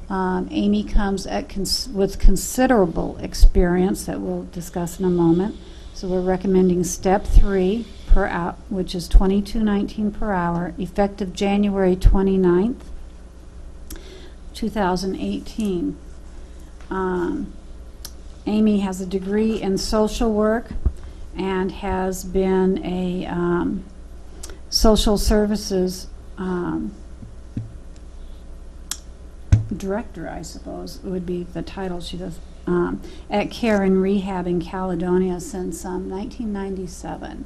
Amy comes with considerable experience that we'll discuss in a moment. So we're recommending step 3 per hour, which is $22.19 per hour, effective January 29th, 2018. Amy has a degree in social work and has been a social services director, I suppose, would be the title she does, at Care and Rehab in Caledonia since 1997.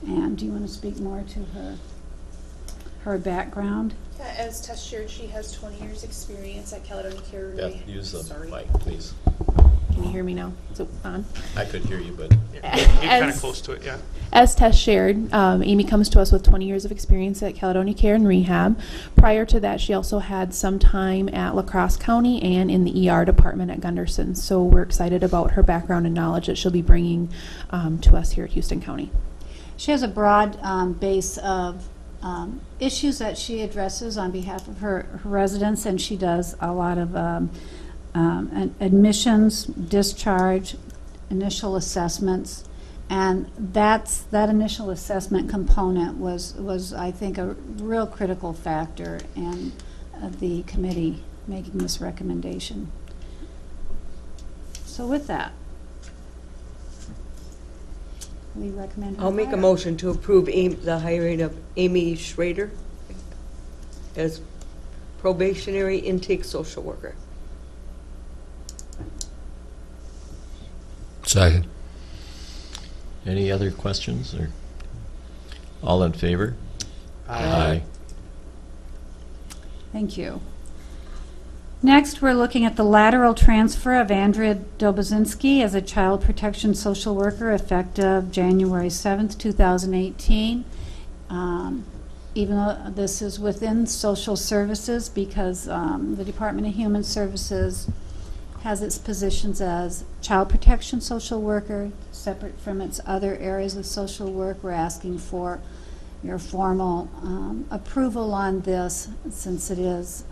And do you want to speak more to her background? As Tess shared, she has 20 years experience at Caledonia Care. Beth, use the Sorry. mic, please. Can you hear me now? Is it on? I could hear you, but Get kind of As- close to it, yeah. As Tess shared, Amy comes to us with 20 years of experience at Caledonia Care and Rehab. Prior to that, she also had some time at La Crosse County and in the ER department at Gunderson. So we're excited about her background and knowledge that she'll be bringing to us here at Houston County. She has a broad base of issues that she addresses on behalf of her residents, and she does a lot of admissions, discharge, initial assessments, and that initial assessment component was I think a real critical factor in the committee making this recommendation. So with that, we recommend her I'll make a hire. motion to approve the hiring of Amy Schrader as probationary intake social worker. Second. any other questions or? All in favor? Aye. Thank you. Next, we're looking at the lateral transfer of Andrea Dobozinski as a child protection social worker effective January 7th, 2018. Even though this is within social services, because the Department of Human Services has its positions as child protection social worker, separate from its other areas of social work. We're asking for your formal approval on this, since it is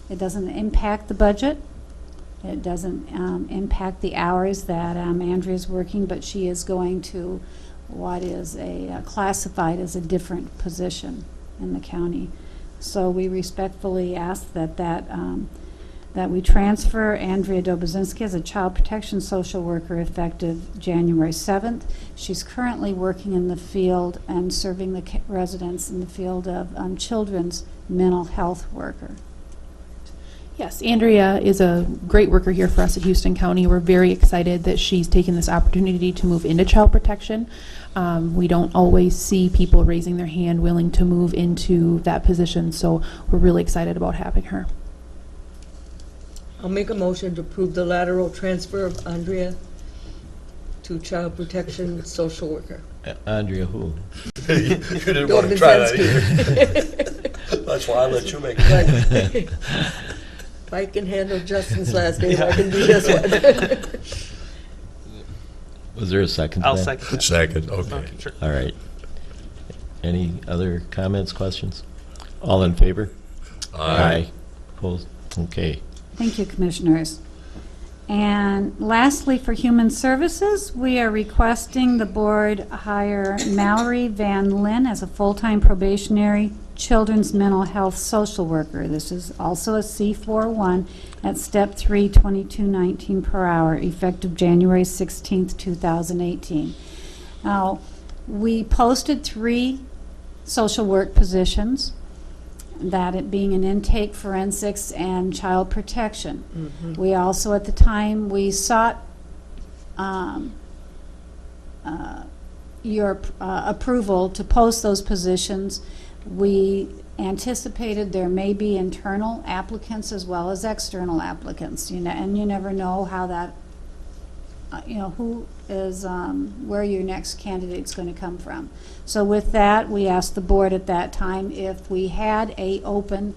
it doesn't impact the budget. It doesn't impact the hours that Andrea's working, but she is going to what is classified as a different position in the county. So we respectfully ask that that we transfer Andrea Dobozinski as a child protection social worker effective January 7th. She's currently working in the field and serving the residents in the field of children's mental health worker. Yes, Andrea is a great worker here for us at Houston County. We're very excited that she's taken this opportunity to move into child protection. We don't always see people raising their hand willing to move into that position, so we're really excited about having her. I'll make a motion to approve the lateral transfer of Andrea to child protection social worker. Andrea who? You didn't want to try that either. That's why I let you make it. If I can handle Justin's last name, I can do this one. Was there a second to I'll that? second that. Second, okay. Okay, sure. All right. Any other comments, questions? All in favor? Aye. Opposed? Okay. Thank you, Commissioners. And lastly, for Human Services, we are requesting the board hire Mallory Van Lin as a full-time probationary children's mental health social worker. This is also a C41 at step 3, $22.19 per hour, effective January 16th, 2018. Now, we posted 3 social work positions, that it being an intake, forensics, and child protection. We also, at the time, we sought your approval to post those positions. We anticipated there may be internal applicants as well as external applicants, and you never know how that, who is, where your next candidate's going to come from. So with that, we asked the board at that time if we had a open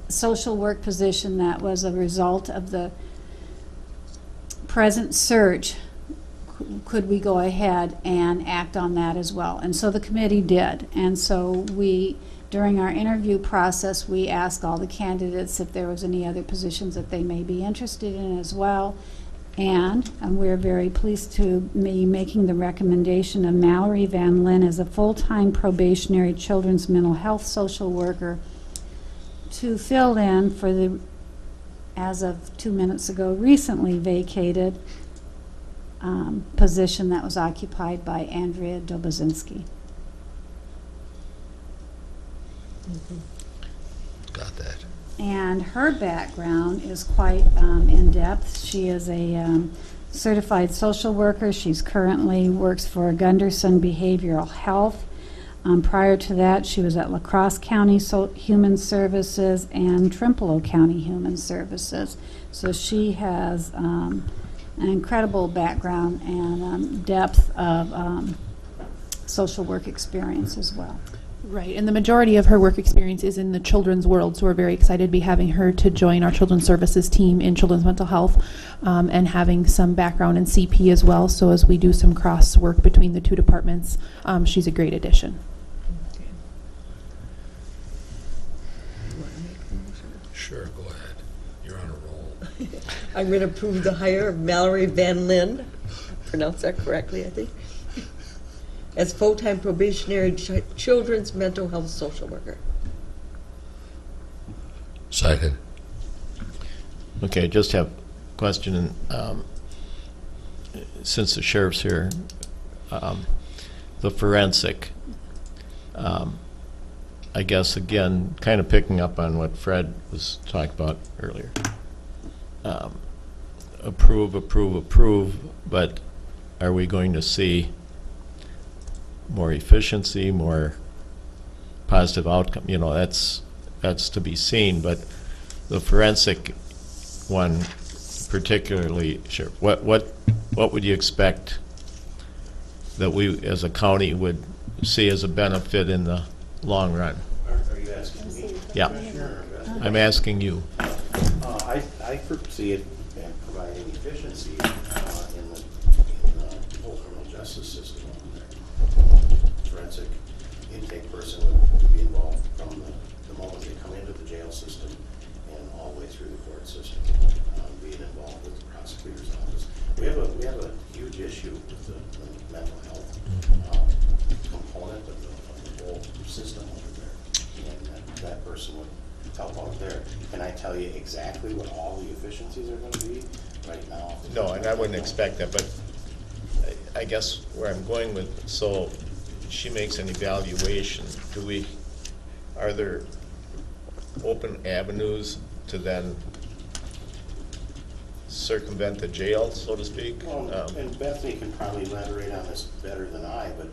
social work position that was a result of the present search, could we go ahead and act on that as well? And so the committee did. And so during our interview process, we asked all the candidates if there was any other positions that they may be interested in as well. And we're very pleased to be making the recommendation of Mallory Van Lin as a full-time probationary children's mental health social worker to fill in for the, as of 2 minutes ago, recently vacated position that was occupied by Andrea Dobozinski. Got that. And her background is quite in-depth. She is a certified social worker. She's currently works for Gunderson Behavioral Health. Prior to that, she was at La Crosse County Human Services and Trempealeau County Human Services. So she has an incredible background and depth of social work experience as well. Right, and the majority of her work experience is in the children's world, so we're very excited to be having her to join our children's services team in children's mental health, and having some background in CP as well. So as we do some cross work between the 2 departments, she's a great addition. Sure, go ahead. You're on a roll. I'm going to approve the hire of Mallory Van Lin, pronounce that correctly, I think, as full-time probationary children's mental health social worker. Second. Okay, just have a question. Since the sheriff's here, the forensic, I guess, again, kind of picking up on what Fred was talking about earlier. Approve, but are we going to see more efficiency, more positive outcome? That's to be seen, but the forensic one particularly, sure. What would you expect that we as a county would see as a benefit in the long run? Are you asking me? Yeah. Commissioner? I'm asking you. I foresee it providing efficiency in the whole criminal justice system over there. Forensic intake person would be involved from the moment they come into the jail system and all the way through the court system, being involved with the prosecutor's office. We have a huge issue with the mental health component of the whole system over there, and that person would help out there. Can I tell you exactly what all the efficiencies are gonna be right now? No, and I wouldn't expect that, but I guess where I'm going with, so she makes an evaluation. Are there open avenues to then circumvent the jail, so to speak? Well, and Bethany can probably elaborate on this better than I, but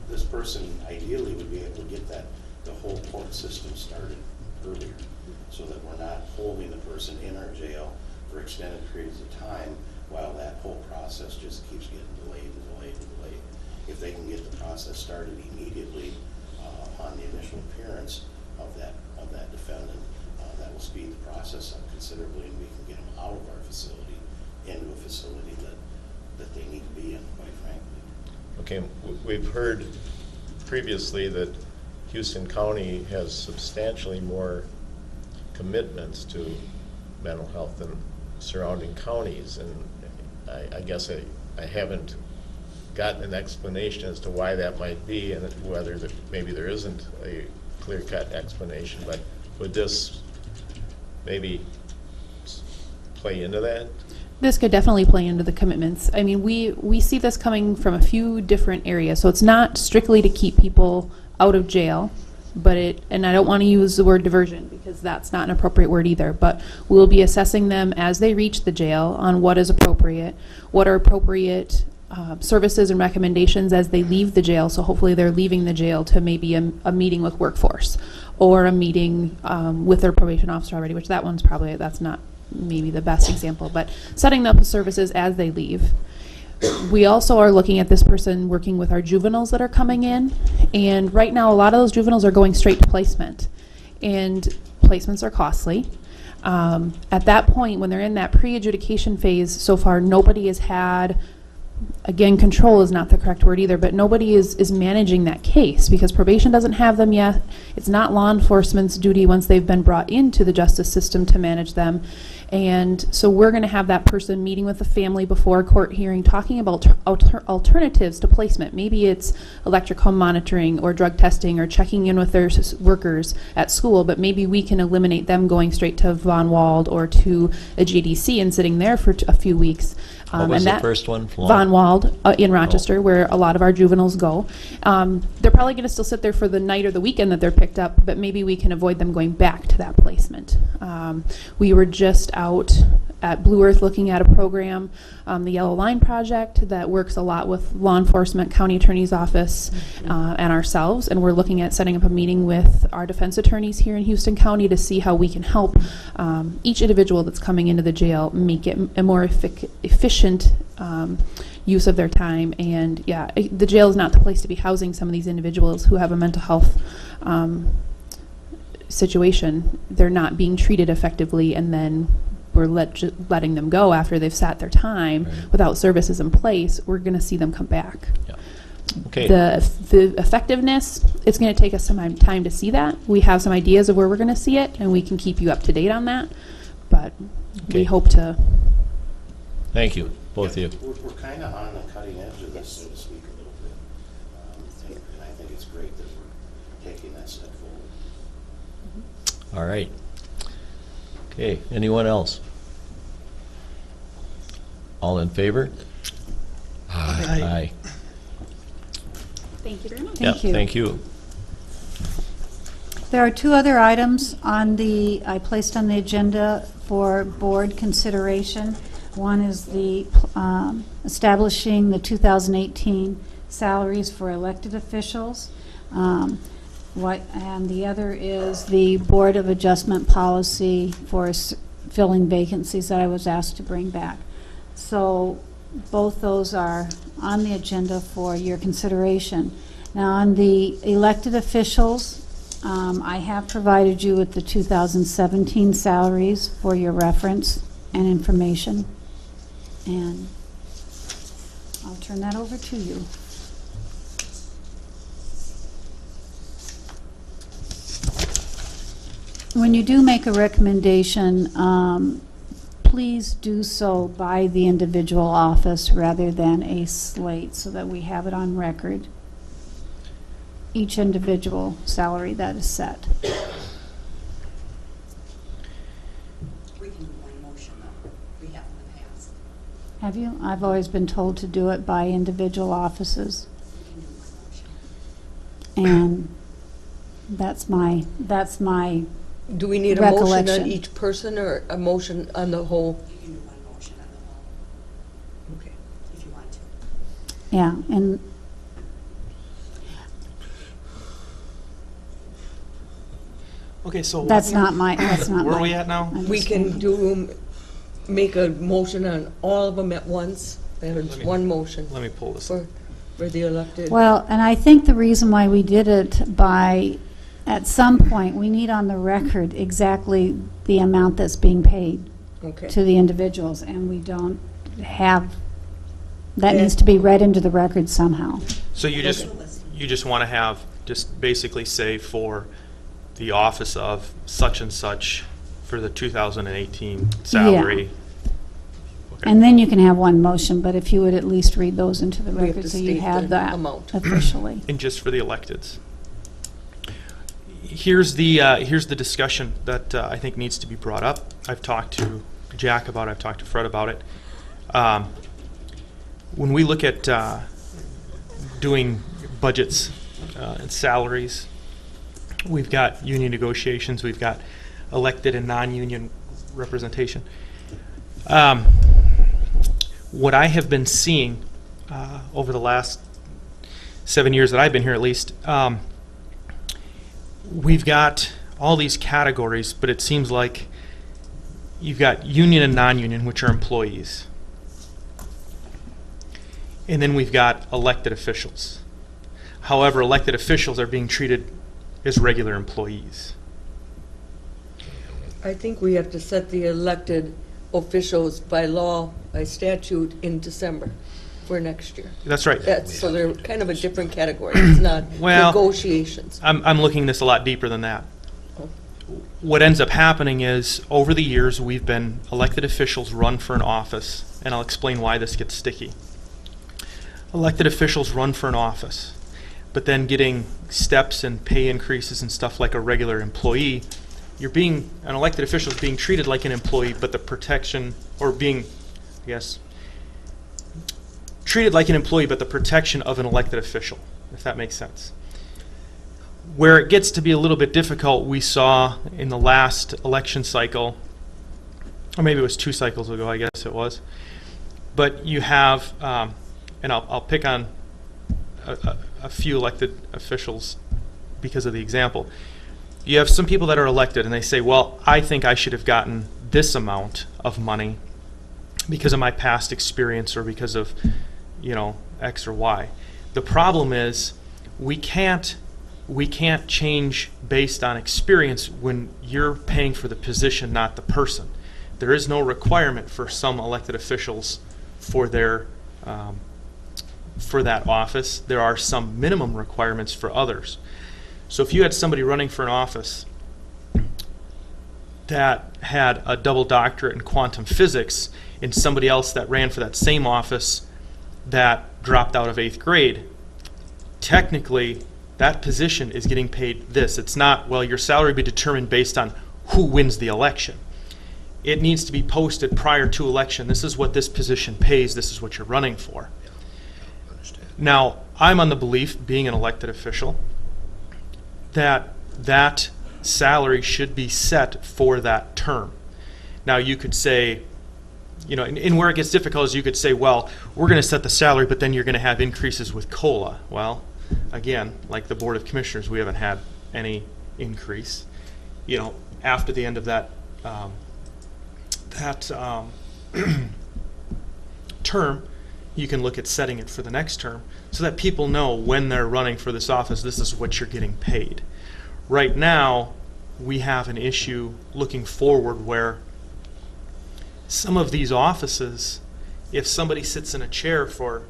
this person ideally would be able to get the whole court system started earlier, so that we're not holding the person in our jail for extended periods of time while that whole process just keeps getting delayed and delayed and delayed. If they can get the process started immediately upon the initial appearance of that defendant, that will speed the process up considerably, and we can get them out of our facility into a facility that they need to be in, quite frankly. Okay, we've heard previously that Houston County has substantially more commitments to mental health than surrounding counties, and I guess I haven't gotten an explanation as to why that might be, and whether maybe there isn't a clear-cut explanation, but would this maybe play into that? This could definitely play into the commitments. I mean, we see this coming from a few different areas, so it's not strictly to keep people out of jail, but and I don't want to use the word diversion because that's not an appropriate word either, but we'll be assessing them as they reach the jail on what is appropriate, what are appropriate services and recommendations as they leave the jail. So hopefully they're leaving the jail to maybe a meeting with workforce or a meeting with their probation officer already, which that's not maybe the best example, but setting up the services as they leave. We also are looking at this person working with our juveniles that are coming in, and right now a lot of those juveniles are going straight to placement, and placements are costly. At that point, when they're in that pre-adjudication phase, so far nobody has had, again, control is not the correct word either, but nobody is managing that case because probation doesn't have them yet. It's not law enforcement's duty once they've been brought into the justice system to manage them. And so we're going to have that person meeting with the family before a court hearing, talking about alternatives to placement. Maybe it's electric home monitoring or drug testing or checking in with their workers at school, but maybe we can eliminate them going straight to Von Wald or to a JDC and sitting there for a few weeks. What was the first one? Von Wald in Rochester, where a lot of our juveniles go. They're probably going to still sit there for the night or the weekend that they're picked up, but maybe we can avoid them going back to that placement. We were just out at Blue Earth looking at a program, the Yellow Line Project, that works a lot with law enforcement, county attorney's office, and ourselves, and we're looking at setting up a meeting with our defense attorneys here in Houston County to see how we can help each individual that's coming into the jail make it a more efficient use of their time. And yeah, the jail is not the place to be housing some of these individuals who have a mental health situation. They're not being treated effectively, and then we're letting them go after they've sat their time without services in place. We're going to see them come back. Yeah. Okay. The effectiveness, it's going to take us some time to see that. We have some ideas of where we're going to see it, and we can keep you up to date on that. But we hope to. Thank you, both of you. We're kind of on the cutting edge of this, so to speak, a little bit. And I think it's great that we're taking that step forward. All right. Okay, anyone else? All in favor? Aye. Thank you very much. Yep, thank you. There are two other items I placed on the agenda for board consideration. One is the establishing the 2018 salaries for elected officials. And the other is the Board of Adjustment policy for filling vacancies that I was asked to bring back. So both those are on the agenda for your consideration. Now, on the elected officials, I have provided you with the 2017 salaries for your reference and information. And I'll turn that over to you. When you do make a recommendation, please do so by the individual office rather than a slate so that we have it on record. Each individual salary that is set. Have you? I've always been told to do it by individual offices. And that's my Do we need a motion on recollection. each person or a motion on the whole? You can do one motion on the whole, Okay. if you want to. Yeah, and Okay, so that's not my, where are we at now? I'm We just can saying. do, make a motion on all of them at once. Let There's me- one motion Let me pull this. for the elected. Well, and I think the reason why we did it by, at some point, we need on the record exactly the amount that's being paid Okay. to the individuals, and we don't have, that Yeah. needs to be read into the record somehow. So you just want to have, just basically say for the office of such and such for the 2018 salary. Okay. And then you can have one motion, but if you would at least read those into the We have record to so you state have the that amount. officially. And just for the electeds. Here's the discussion that I think needs to be brought up. I've talked to Jack about it. I've talked to Fred about it. When we look at doing budgets and salaries, we've got union negotiations. We've got elected and non-union representation. What I have been seeing over the last 7 years that I've been here, at least, we've got all these categories, but it seems like you've got union and non-union, which are employees. And then we've got elected officials. However, elected officials are being treated as regular employees. I think we have to set the elected officials by law, by statute, in December for next year. That's right. So they're kind of a different category. It's not Well, negotiations. I'm looking this a lot deeper than that. Oh. What ends up happening is, over the years, we've been elected officials run for an office, and I'll explain why this gets sticky. Elected officials run for an office, but then getting steps and pay increases and stuff like a regular employee, an elected official is being treated like an employee, but the protection, or being, I guess, treated like an employee, but the protection of an elected official, if that makes sense. Where it gets to be a little bit difficult, we saw in the last election cycle, or maybe it was 2 cycles ago, I guess it was, but you have, and I'll pick on a few elected officials because of the example. You have some people that are elected and they say, well, I think I should have gotten this amount of money because of my past experience or because of, X or Y. The problem is we can't change based on experience when you're paying for the position, not the person. There is no requirement for some elected officials for their for that office. There are some minimum requirements for others. So if you had somebody running for an office that had a double doctorate in quantum physics and somebody else that ran for that same office that dropped out of 8th grade, technically that position is getting paid this. It's not, well, your salary be determined based on who wins the election. It needs to be posted prior to election. This is what this position pays. This is what you're running for. Now, I'm on the belief, being an elected official, that that salary should be set for that term. Now, you could say, and where it gets difficult is you could say, well, we're going to set the salary, but then you're going to have increases with COLA. Well, again, like the Board of Commissioners, we haven't had any increase. After the end of that term, you can look at setting it for the next term so that people know when they're running for this office, this is what you're getting paid. Right now, we have an issue looking forward where some of these offices, if somebody sits in a chair for,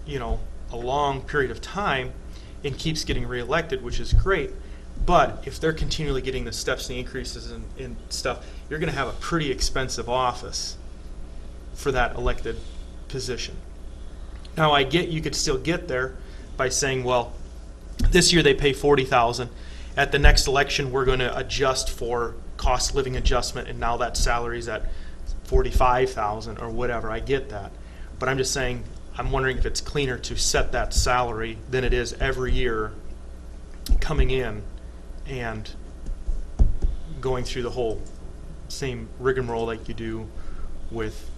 a long period of time and keeps getting reelected, which is great, but if they're continually getting the steps and the increases and stuff, you're going to have a pretty expensive office for that elected position. Now, I get you could still get there by saying, well, this year they pay $40,000. At the next election, we're going to adjust for cost of living adjustment, and now that salary is at $45,000 or whatever. I get that. But I'm just saying, I'm wondering if it's cleaner to set that salary than it is every year coming in and going through the whole same rigmarole like you do with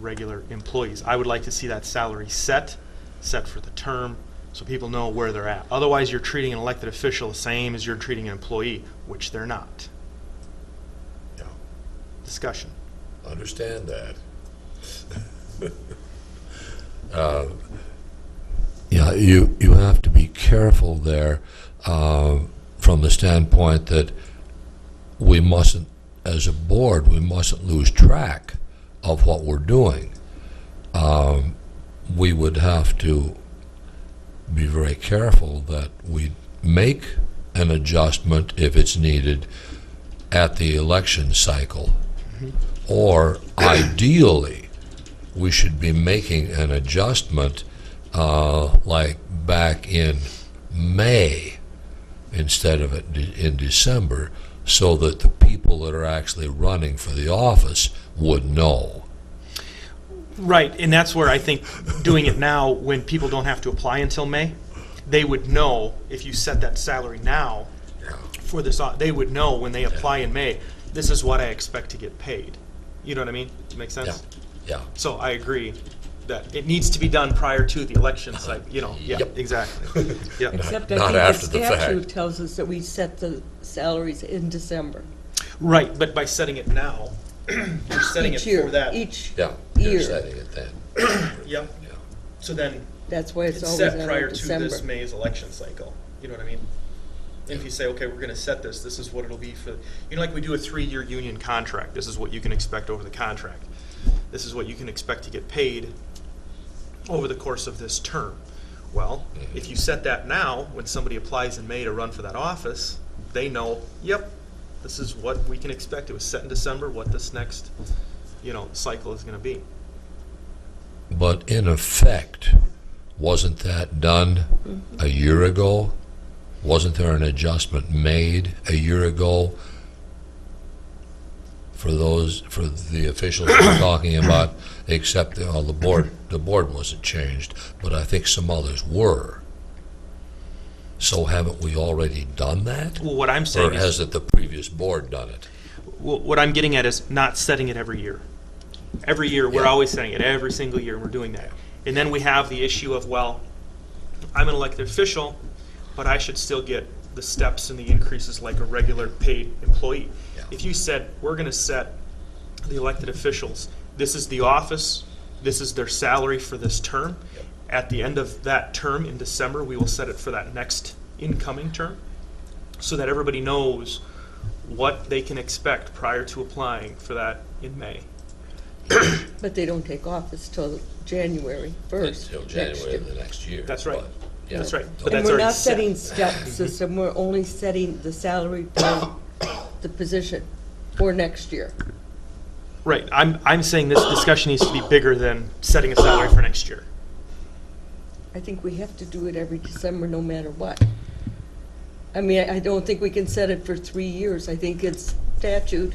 regular employees. I would like to see that salary set for the term, so people know where they're at. Otherwise, you're treating an elected official the same as you're treating an employee, which they're not. Yeah. Discussion. Understand that. Yeah, you have to be careful there from the standpoint that we mustn't, as a board, we mustn't lose track of what we're doing. We would have to be very careful that we make an adjustment if it's needed at the election cycle. Or ideally, we should be making an adjustment like back in May instead of in December, so that the people that are actually running for the office would know. Right, and that's where I think doing it now, when people don't have to apply until May, they would know if you set that salary now for this, they would know when they apply in May, this is what I expect to get paid. You know what I mean? Make sense? Yeah. So I agree that it needs to be done prior to the election cycle, you know, yeah, Yep. exactly. Yep. Except Not I think after the the fact. statute tells us that we set the salaries in December. Right, but by setting it now, you're setting it Each year, for that. each Yeah, year. you're setting it then. Yep, Yeah. so then That's why it's it's always set on prior in to December. this May's election cycle. You know what I mean? If you say, okay, we're going to set this, this is what it'll be for, you know, like we do a 3-year union contract. This is what you can expect over the contract. This is what you can expect to get paid over the course of this term. Well, if you set that now, when somebody applies in May to run for that office, they know, yep, this is what we can expect. It was set in December, what this next, you know, cycle is going to be. But in effect, wasn't that done a year ago? Wasn't there an adjustment made a year ago for the officials we're talking about, except the board wasn't changed, but I think some others were. So haven't we already done that? Well, what I'm saying Or is, has it the previous board done it? well, what I'm getting at is not setting it every year. Every year, we're Yeah. always setting it. Every single year, we're doing that. And then we have the issue of, well, I'm an elected official, but I should still get the steps and the increases like a regular paid employee. Yeah. If you said, we're going to set the elected officials, this is the office, this is their salary for this term. Yep. At the end of that term in December, we will set it for that next incoming term, so that everybody knows what they can expect prior to applying for that in May. But they don't take office till January 1st. Until next January year. of the next year. That's right. But, yeah. That's right. But And that's we're already not set. setting step system, we're only setting the salary for the position for next year. Right. I'm saying this discussion needs to be bigger than setting a salary for next year. I think we have to do it every December, no matter what. I mean, I don't think we can set it for 3 years. I think it's statute,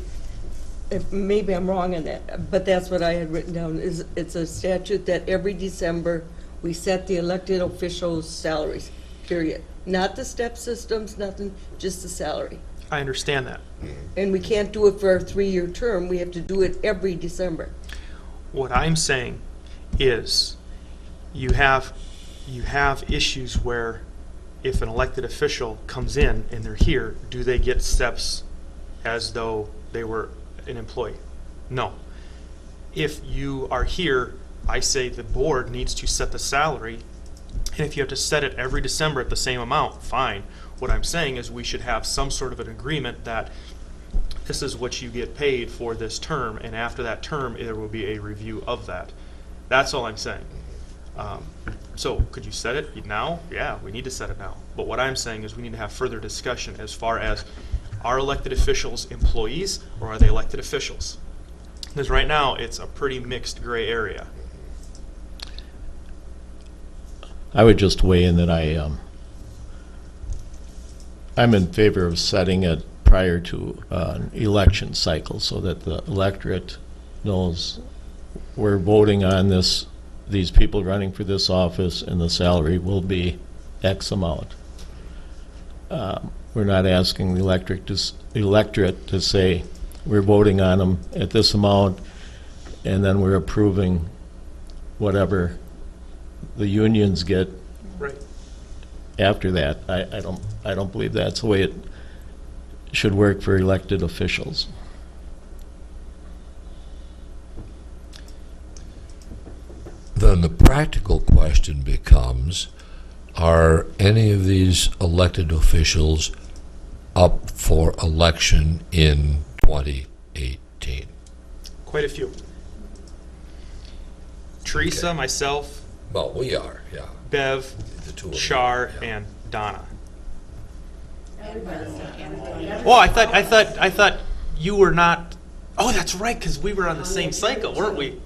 maybe I'm wrong on that, but that's what I had written down, is it's a statute that every December, we set the elected officials' salaries, period. Not the step systems, nothing, just the salary. I understand that. And we can't do it for a 3-year term, we have to do it every December. What I'm saying is you have issues where if an elected official comes in and they're here, do they get steps as though they were an employee? No. If you are here, I say the board needs to set the salary, and if you have to set it every December at the same amount, fine. What I'm saying is we should have some sort of an agreement that this is what you get paid for this term, and after that term, there will be a review of that. That's all I'm saying. So could you set it now? Yeah, we need to set it now. But what I'm saying is we need to have further discussion as far as, are elected officials employees or are they elected officials? Because right now, it's a pretty mixed gray area. I would just weigh in that I'm in favor of setting it prior to an election cycle so that the electorate knows we're voting on this these people running for this office and the salary will be X amount. We're not asking the electorate to say, we're voting on them at this amount, and then we're approving whatever the unions get Right. after that. I don't believe that's the way it should work for elected officials. Then the practical question becomes, are any of these elected officials up for election in 2018? Quite a few. Teresa, Okay. myself, Well, we are, yeah. Bev, The two of them, Char, yeah. and Donna. Oh, I thought you were not. Oh, that's right, because we were on the same cycle, weren't we?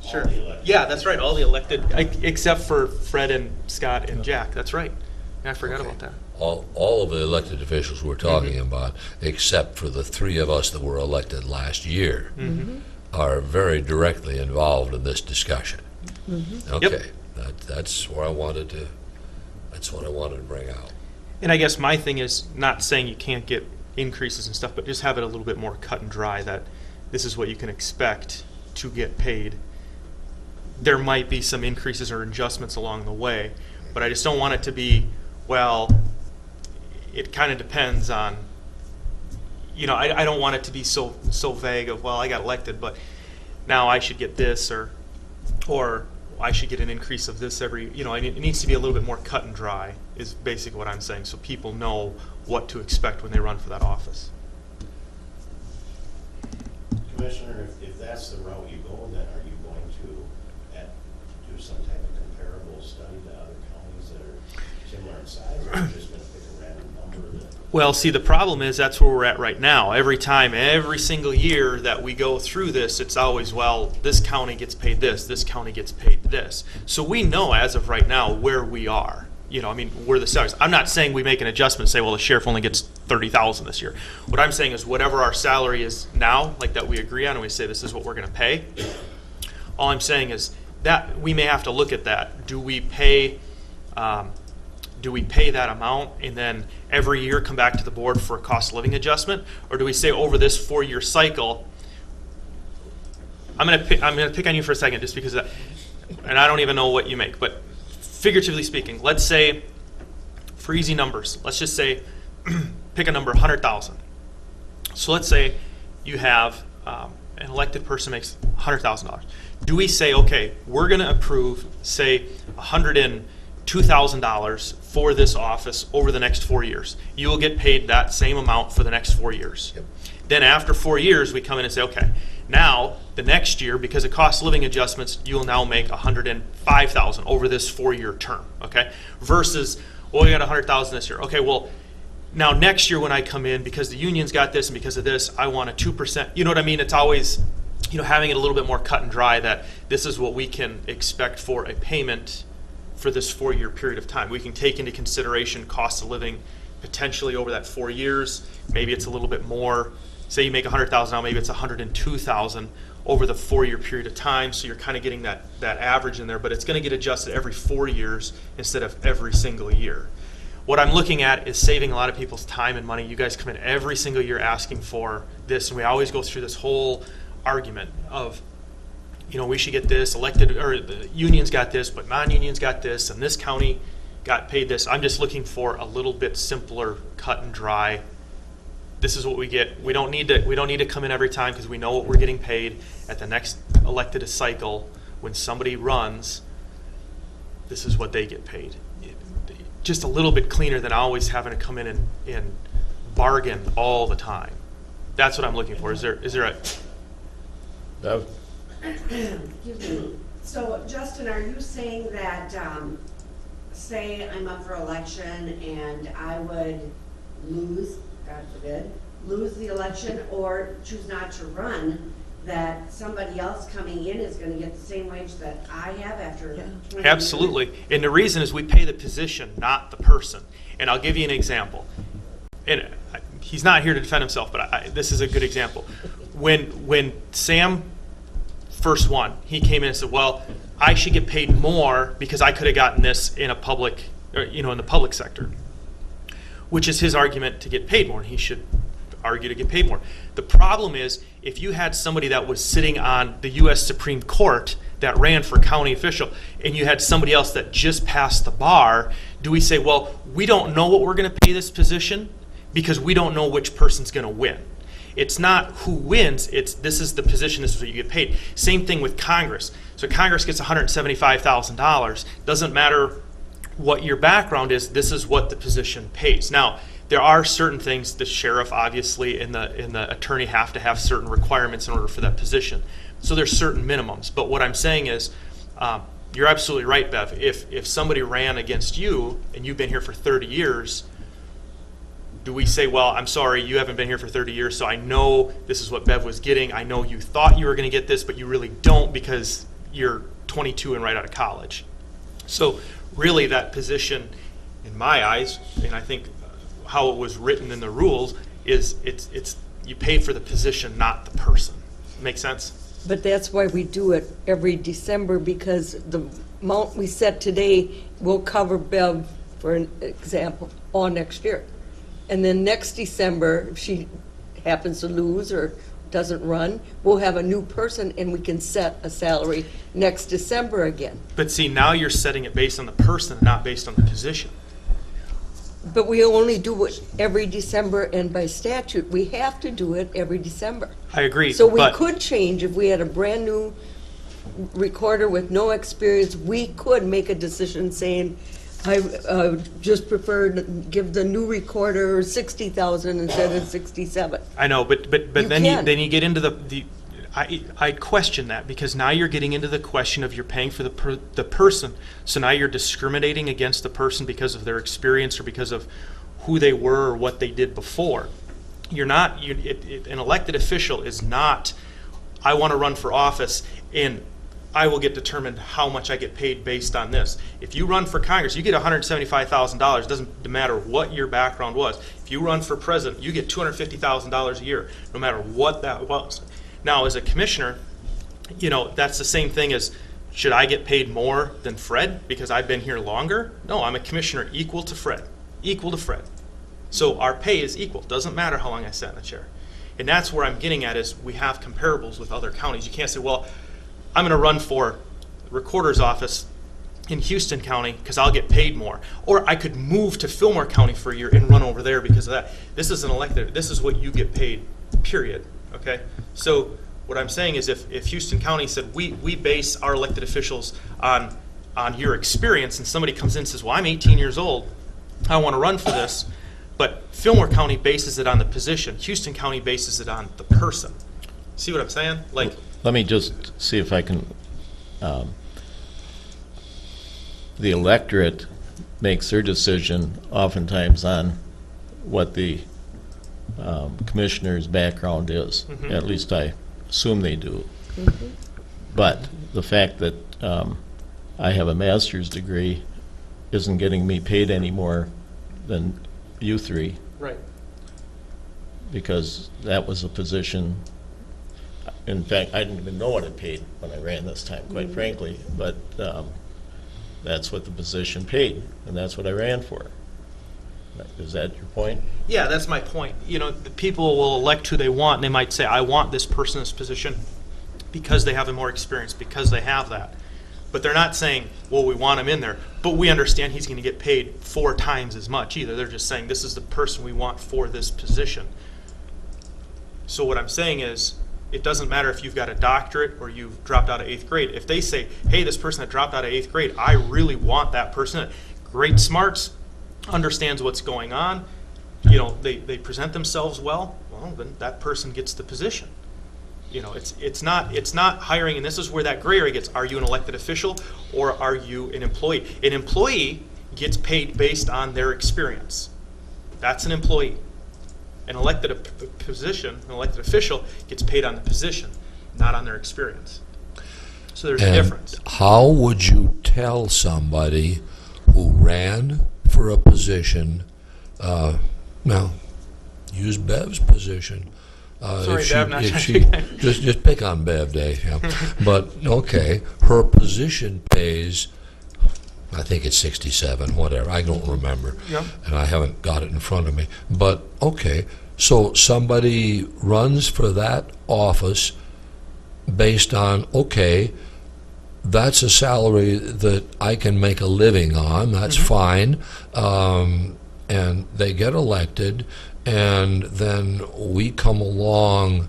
Sure. Yeah, that's right. All the elected, except for Fred and Scott and Jack. That's right. Yeah, I forgot Okay. about that. All of the elected officials we're talking about, except for the three of us that were elected last year, are very directly involved in this discussion. Okay, that's where I wanted to. That's what I wanted to bring out. And I guess my thing is not saying you can't get increases and stuff, but just have it a little bit more cut and dry that this is what you can expect to get paid. There might be some increases or adjustments along the way, but I just don't want it to be, well, it kind of depends on, I don't want it to be so vague of, well, I got elected, but now I should get this, or I should get an increase of this every, it needs to be a little bit more cut and dry, is basically what I'm saying, so people know what to expect when they run for that office. Commissioner, if that's the route you go, then are you going to do some type of comparable study to other counties that are similar in size, or are you just going to pick a random number that? Well, see, the problem is that's where we're at right now. Every single year that we go through this, it's always, well, this county gets paid this county gets paid this. So we know as of right now where we are. Where the salaries. I'm not saying we make an adjustment and say, well, the sheriff only gets $30,000 this year. What I'm saying is whatever our salary is now, like that we agree on, and we say this is what we're going to pay. All I'm saying is that we may have to look at that. Do we pay that amount and then every year come back to the board for a cost of living adjustment, or do we say over this 4-year cycle? I'm going to pick on you for a second, just because, and I don't even know what you make, but figuratively speaking, let's say, for easy numbers, let's just say, pick a number, 100,000. So let's say you have an elected person makes $100,000. Do we say, okay, we're going to approve, say, $102,000 for this office over the next 4 years? You will get paid that same amount for the next 4 years. Yep. Then after 4 years, we come in and say, okay, now the next year, because of cost of living adjustments, you will now make $105,000 over this 4-year term. Okay, versus, well, you got $100,000 this year. Okay, well, now next year when I come in, because the union's got this and because of this, I want a 2%. You know what I mean? It's always, having it a little bit more cut and dry that this is what we can expect for a payment for this 4-year period of time. We can take into consideration cost of living potentially over that 4 years. Maybe it's a little bit more. Say you make $100,000 now, maybe it's $102,000 over the 4-year period of time. So you're kind of getting that average in there, but it's going to get adjusted every 4 years instead of every single year. What I'm looking at is saving a lot of people's time and money. You guys come in every single year asking for this, and we always go through this whole argument of, we should get this elected, or the unions got this, but non-unions got this, and this county got paid this. I'm just looking for a little bit simpler, cut and dry. This is what we get. We don't need to come in every time, because we know what we're getting paid at the next elected cycle. When somebody runs, this is what they get paid. Just a little bit cleaner than always having to come in and bargain all the time. That's what I'm looking for. Is there a Bev? Excuse me. So, Justin, are you saying that, say I'm up for election and I would lose, God forbid, lose the election or choose not to run, that somebody else coming in is going to get the same wage that I have after 20 years? Absolutely. And the reason is we pay the position, not the person. And I'll give you an example. And he's not here to defend himself, but this is a good example. When Sam first won, he came in and said, well, I should get paid more because I could have gotten this in a public, or, in the public sector, which is his argument to get paid more, and he should argue to get paid more. The problem is, if you had somebody that was sitting on the U.S. Supreme Court that ran for county official, and you had somebody else that just passed the bar, do we say, well, we don't know what we're going to pay this position because we don't know which person's going to win? It's not who wins, it's this is the position, this is what you get paid. Same thing with Congress. So Congress gets $175,000. Doesn't matter what your background is, this is what the position pays. Now, there are certain things, the sheriff obviously and the attorney have to have certain requirements in order for that position. So there's certain minimums. But what I'm saying is, you're absolutely right, Bev. If somebody ran against you and you've been here for 30 years, do we say, well, I'm sorry, you haven't been here for 30 years, so I know this is what Bev was getting. I know you thought you were going to get this, but you really don't because you're 22 and right out of college. So really that position, in my eyes, and I think how it was written in the rules, is it's you pay for the position, not the person. Make sense? But that's why we do it every December, because the amount we set today will cover Bev, for an example, all next year. And then next December, if she happens to lose or doesn't run, we'll have a new person and we can set a salary next December again. But see, now you're setting it based on the person, not based on the position. But we only do it every December, and by statute, we have to do it every December. I agree. So we but could change, if we had a brand-new recorder with no experience, we could make a decision saying, I just prefer to give the new recorder 60,000 instead of 67. I know, but You then can. you get into the I question that, because now you're getting into the question of you're paying for the person, so now you're discriminating against the person because of their experience or because of who they were or what they did before. You're not an elected official is not, I want to run for office and I will get determined how much I get paid based on this. If you run for Congress, you get $175,000. It doesn't matter what your background was. If you run for president, you get $250,000 a year, no matter what that was. Now, as a commissioner, that's the same thing as, should I get paid more than Fred because I've been here longer? No, I'm a commissioner equal to Fred. So our pay is equal. Doesn't matter how long I sat in the chair. And that's where I'm getting at, is we have comparables with other counties. You can't say, well, I'm going to run for the recorder's office in Houston County because I'll get paid more. Or I could move to Fillmore County for a year and run over there because of that. This is an elected, this is what you get paid, period. Okay? So what I'm saying is, if Houston County said, we base our elected officials on your experience, and somebody comes in and says, well, I'm 18 years old, I want to run for this, but Fillmore County bases it on the position, Houston County bases it on the person. See what I'm saying? Like, Let me just see if I can, the electorate makes their decision oftentimes on what the commissioner's background is. Mhm. At least I assume they do. But the fact that I have a master's degree isn't getting me paid any more than you three, right. because that was a position. In fact, I didn't even know what it paid when I ran this time, quite frankly, but that's what the position paid, and that's what I ran for. Is that your point? Yeah, that's my point. The people will elect who they want, and they might say, I want this person in this position because they have more experience, because they have that. But they're not saying, well, we want him in there, but we understand he's going to get paid 4 times as much either. They're just saying, this is the person we want for this position. So what I'm saying is, it doesn't matter if you've got a doctorate or you've dropped out of 8th grade. If they say, hey, this person that dropped out of 8th grade, I really want that person. Great smarts, understands what's going on, they present themselves well then that person gets the position. It's not hiring, and this is where that gray area gets. Are you an elected official or are you an employee? An employee gets paid based on their experience. That's an employee. An elected official gets paid on the position, not on their experience. So there's a difference. How would you tell somebody who ran for a position, now, use Bev's position, Sorry, if Bev, not if trying she, to pick on- just pick on Bev, Dave, yeah. But, okay, her position pays, I think it's 67, whatever, I don't remember. Yep. And I haven't got it in front of me. But, okay, so somebody runs for that office based on, okay, that's a salary that I can make a living on, that's fine, and they get elected, and then we come along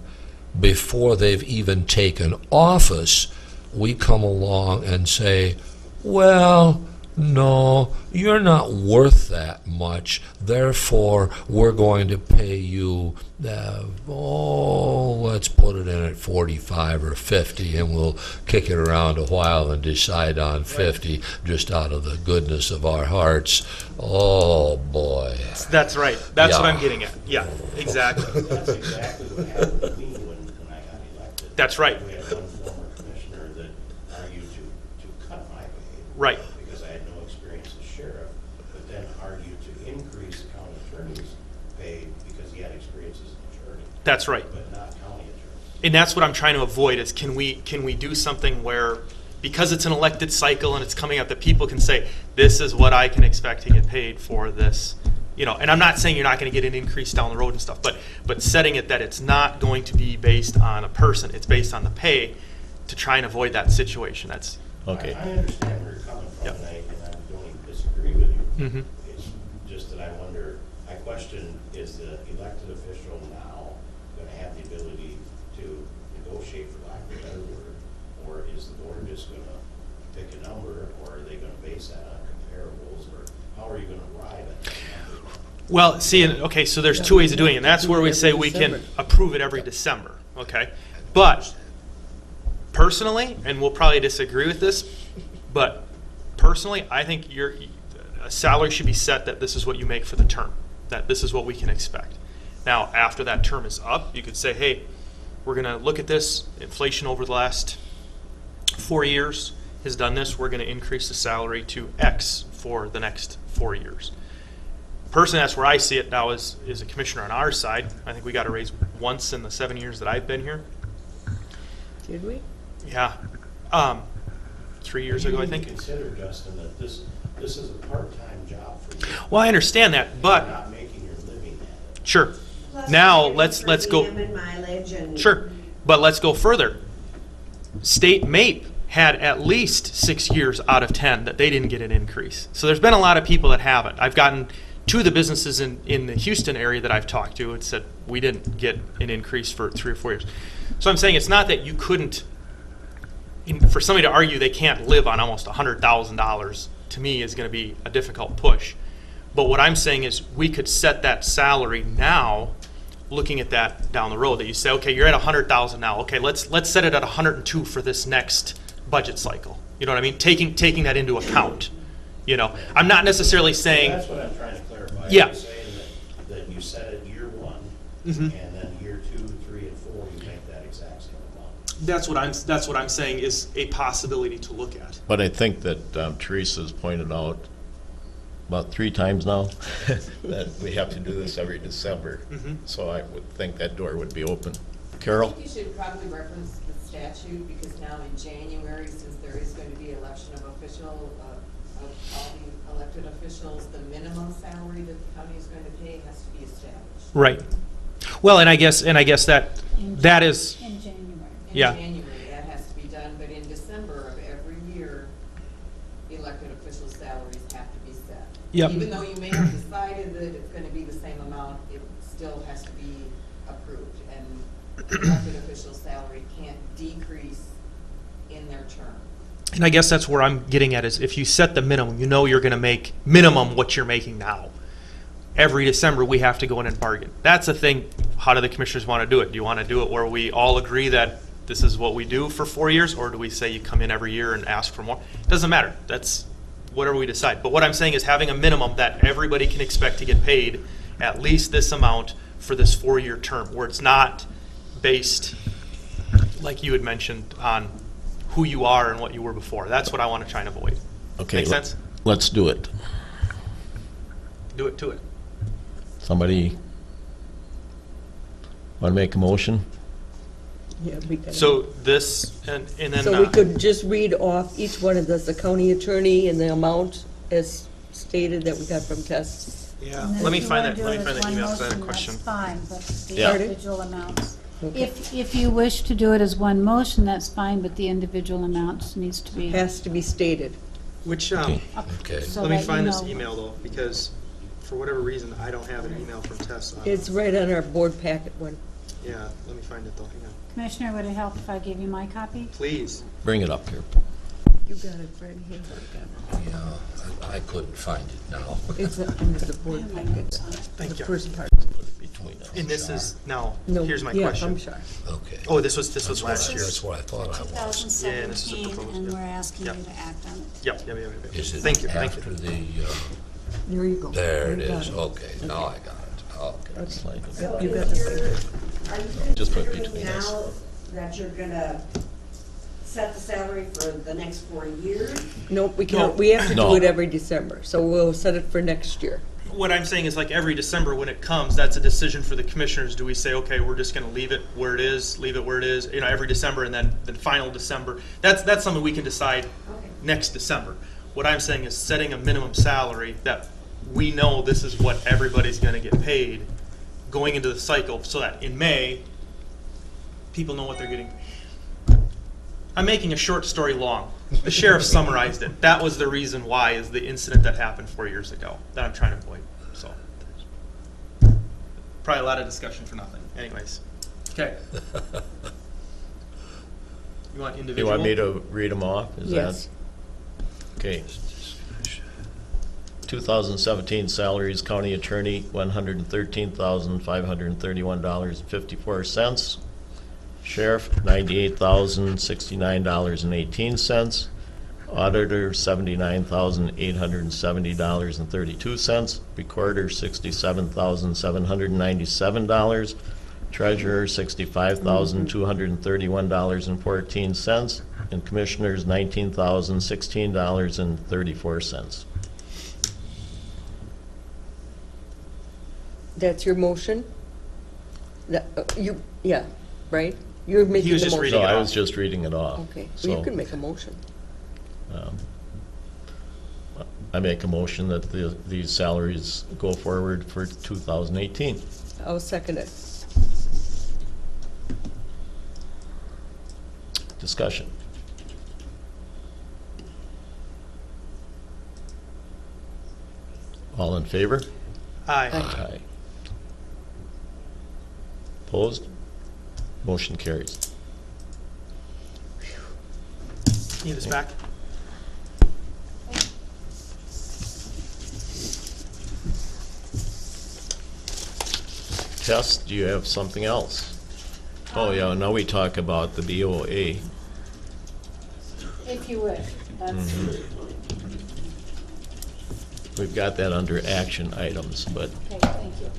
before they've even taken office, we come along and say, well, no, you're not worth that much, therefore we're going to pay you, let's put it in at 45 or 50, and we'll kick it around a while and decide on 50 just out of the goodness of our hearts. Oh, boy. That's right. That's what Yeah. I'm getting at. Yeah, exactly. That's exactly what happened to me when I got elected. That's right. We had one former commissioner that argued to cut my pay. Right. Because I had no experience as sheriff, but then argued to increase the county attorney's pay because he had experience as an attorney, That's right. but not county attorneys. And that's what I'm trying to avoid is can we do something where, because it's an elected cycle and it's coming up, that people can say, this is what I can expect to get paid for this, you know, and I'm not saying you're not going to get an increase down the road and stuff, but setting it that it's not going to be based on a person, it's based on the pay to try and avoid that situation. That's Okay. I understand where you're coming from, Yep. and I don't even disagree with you. Mhm. It's just that I wonder, I question, is the elected official now going to have the ability to negotiate, for lack of a better word, or is the board just going to pick a number, or are they going to base that on comparables, or how are you going to arrive at that number? Well, see, okay, so there's two ways of doing it, and that's where we say we can approve it every December, okay? But personally, and we'll probably disagree with this, but personally, I think a salary should be set that this is what you make for the term, that this is what we can expect. Now, after that term is up, you could say, hey, we're going to look at this, inflation over the last 4 years has done this, we're going to increase the salary to X for the next 4 years. Personally, that's where I see it now as a commissioner on our side. I think we got a raise once in the 7 years that I've been here. Did we? Yeah. 3 years ago, I think. Consider, Justin, that this is a part-time job for you. Well, I understand that, You're but not making your living at it. sure. Plus Now you're let's getting per go. diem and mileage and. Sure, but let's go further. State MAPE had at least 6 years out of 10 that they didn't get an increase. So there's been a lot of people that haven't. I've gotten two of the businesses in the Houston area that I've talked to and said we didn't get an increase for 3 or 4 years. So I'm saying it's not that you couldn't. For somebody to argue they can't live on almost $100,000 to me is going to be a difficult push. But what I'm saying is we could set that salary now, looking at that down the road. That you say, okay, you're at $100,000 now. Okay, let's set it at 102 for this next budget cycle. You know what I mean? Taking that into account. You know, I'm not necessarily saying. That's what I'm trying to clarify. Yeah. You're saying that you set it year one, Mhm. and then year 2, 3, and 4, you make that exact same amount. That's what I'm saying is a possibility to look at. But I think that Teresa's pointed out about 3 times now that we have to do this every December. Mhm. So I would think that door would be open. I Carol? think you should probably reference the statute, because now in January, since there is going to be election of all the elected officials, the minimum salary that the county is going to pay has to be established. Right. Well, and I guess that is. In January. In Yeah. January, that has to be done, but in December of every year, elected officials' salaries have to be set. Yep. Even though you may have decided that it's going to be the same amount, it still has to be approved. And elected officials' salary can't decrease in their term. And I guess that's where I'm getting at is if you set the minimum, you know you're going to make minimum what you're making now. Every December, we have to go in and bargain. That's the thing. How do the commissioners want to do it? Do you want to do it where we all agree that this is what we do for 4 years, or do we say you come in every year and ask for more? It doesn't matter. That's whatever we decide. But what I'm saying is having a minimum that everybody can expect to get paid at least this amount for this 4-year term, where it's not based, like you had mentioned, on who you are and what you were before. That's what I want to try and avoid. Okay. Make sense? Let's do it. Do it to it. Somebody, Want to make a motion? Yeah, we gotta- So this, and then. So we could just read off each one of those, the county attorney and the amount as stated that we got from Tess. Yeah, And then let me if you find wanna that, do let it me find as that one email, 'cause I had a motion, question. That's fine, but the Yeah. individual amounts. Okay. If you wish to do it as one motion, that's fine, but the individual amounts needs to be. Has to be stated. Which, Okay. so let me that you find this know. email though, because for whatever reason, I don't have an email from Tess. It's right on our board packet one. Yeah, let me find it though, hang on. Commissioner, would it help if I gave you my copy? Please. Bring it up here. You got it, Fred, here. Yeah, I couldn't find it now. It's under the I board have my packet. notes on it. Thank The you. first part. Put it between us. And this is, now, No, here's my yeah, question. I'm sorry. Okay. Oh, this was last year. That's what I thought I was. Yeah, this is a 2017, proposed, and yeah. we're asking you Yep. to act on it. Yep. Is it Thank you. after the, There you go. there it You got is, okay, now I got it, okay. Slide it. Yep, you got the figure. Are you Just put considering between us. now that you're gonna set the salary for the next 4 years? Nope, we No. can't, we have to No. do it every December, so we'll set it for next year. What I'm saying is like every December when it comes, that's a decision for the commissioners. Do we say, okay, we're just gonna leave it where it is, every December, and then the final December? That's something we can decide Okay. next December. What I'm saying is setting a minimum salary that we know this is what everybody's gonna get paid going into the cycle, so that in May, people know what they're getting. I'm making a short story long. The sheriff summarized it. That was the reason why, is the incident that happened 4 years ago that I'm trying to avoid. So, probably a lot of discussion for nothing. Anyways, okay. You want You individual? want me to read them off? Is that- Yes. Okay. 2017 salaries, county attorney, $113,531.54. Sheriff, $98,069.18. Auditor, $79,870.32. Recorder, $67,797. Treasurer, $65,231.14. And commissioners, $19,016.34. That's your motion? That, yeah, right? You're making was the just motion. reading So it I off. was just reading it off. Okay, So, well, you can make a motion. I make a motion that these salaries go forward for 2018. I'll second it. Discussion. All in favor? Aye. Aye. Opposed? Motion carries. Need this back? Tess, do you have something else? Oh, yeah, now we talk about the BOA. If you wish, that's, We've got that under action items, but, okay, thank you.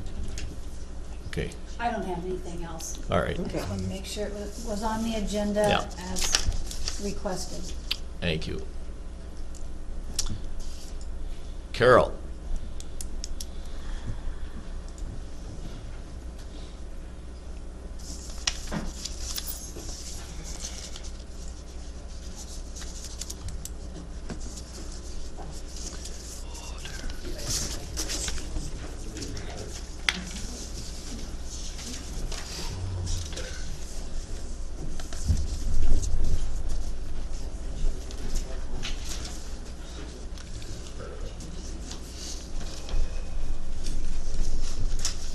okay, I don't have anything else. all right, I just want to make sure it was on the agenda Yeah. as requested. thank you. Carol?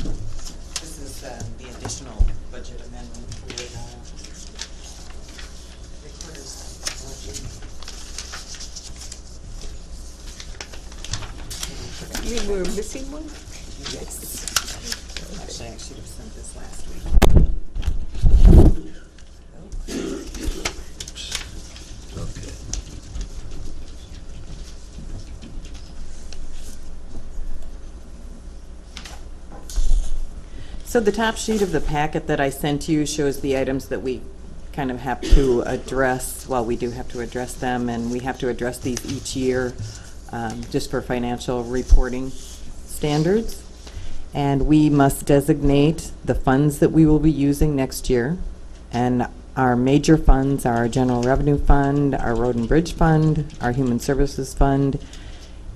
This is the additional budget amendment for recorder's budget. You mean we're missing one? Yes. Actually, I should have sent this last week. Okay. So the top sheet of the packet that I sent you shows the items that we kind of have to address. Well, we do have to address them, and we have to address these each year just for financial reporting standards. And we must designate the funds that we will be using next year. And our major funds are our General Revenue Fund, our Road and Bridge Fund, our Human Services Fund,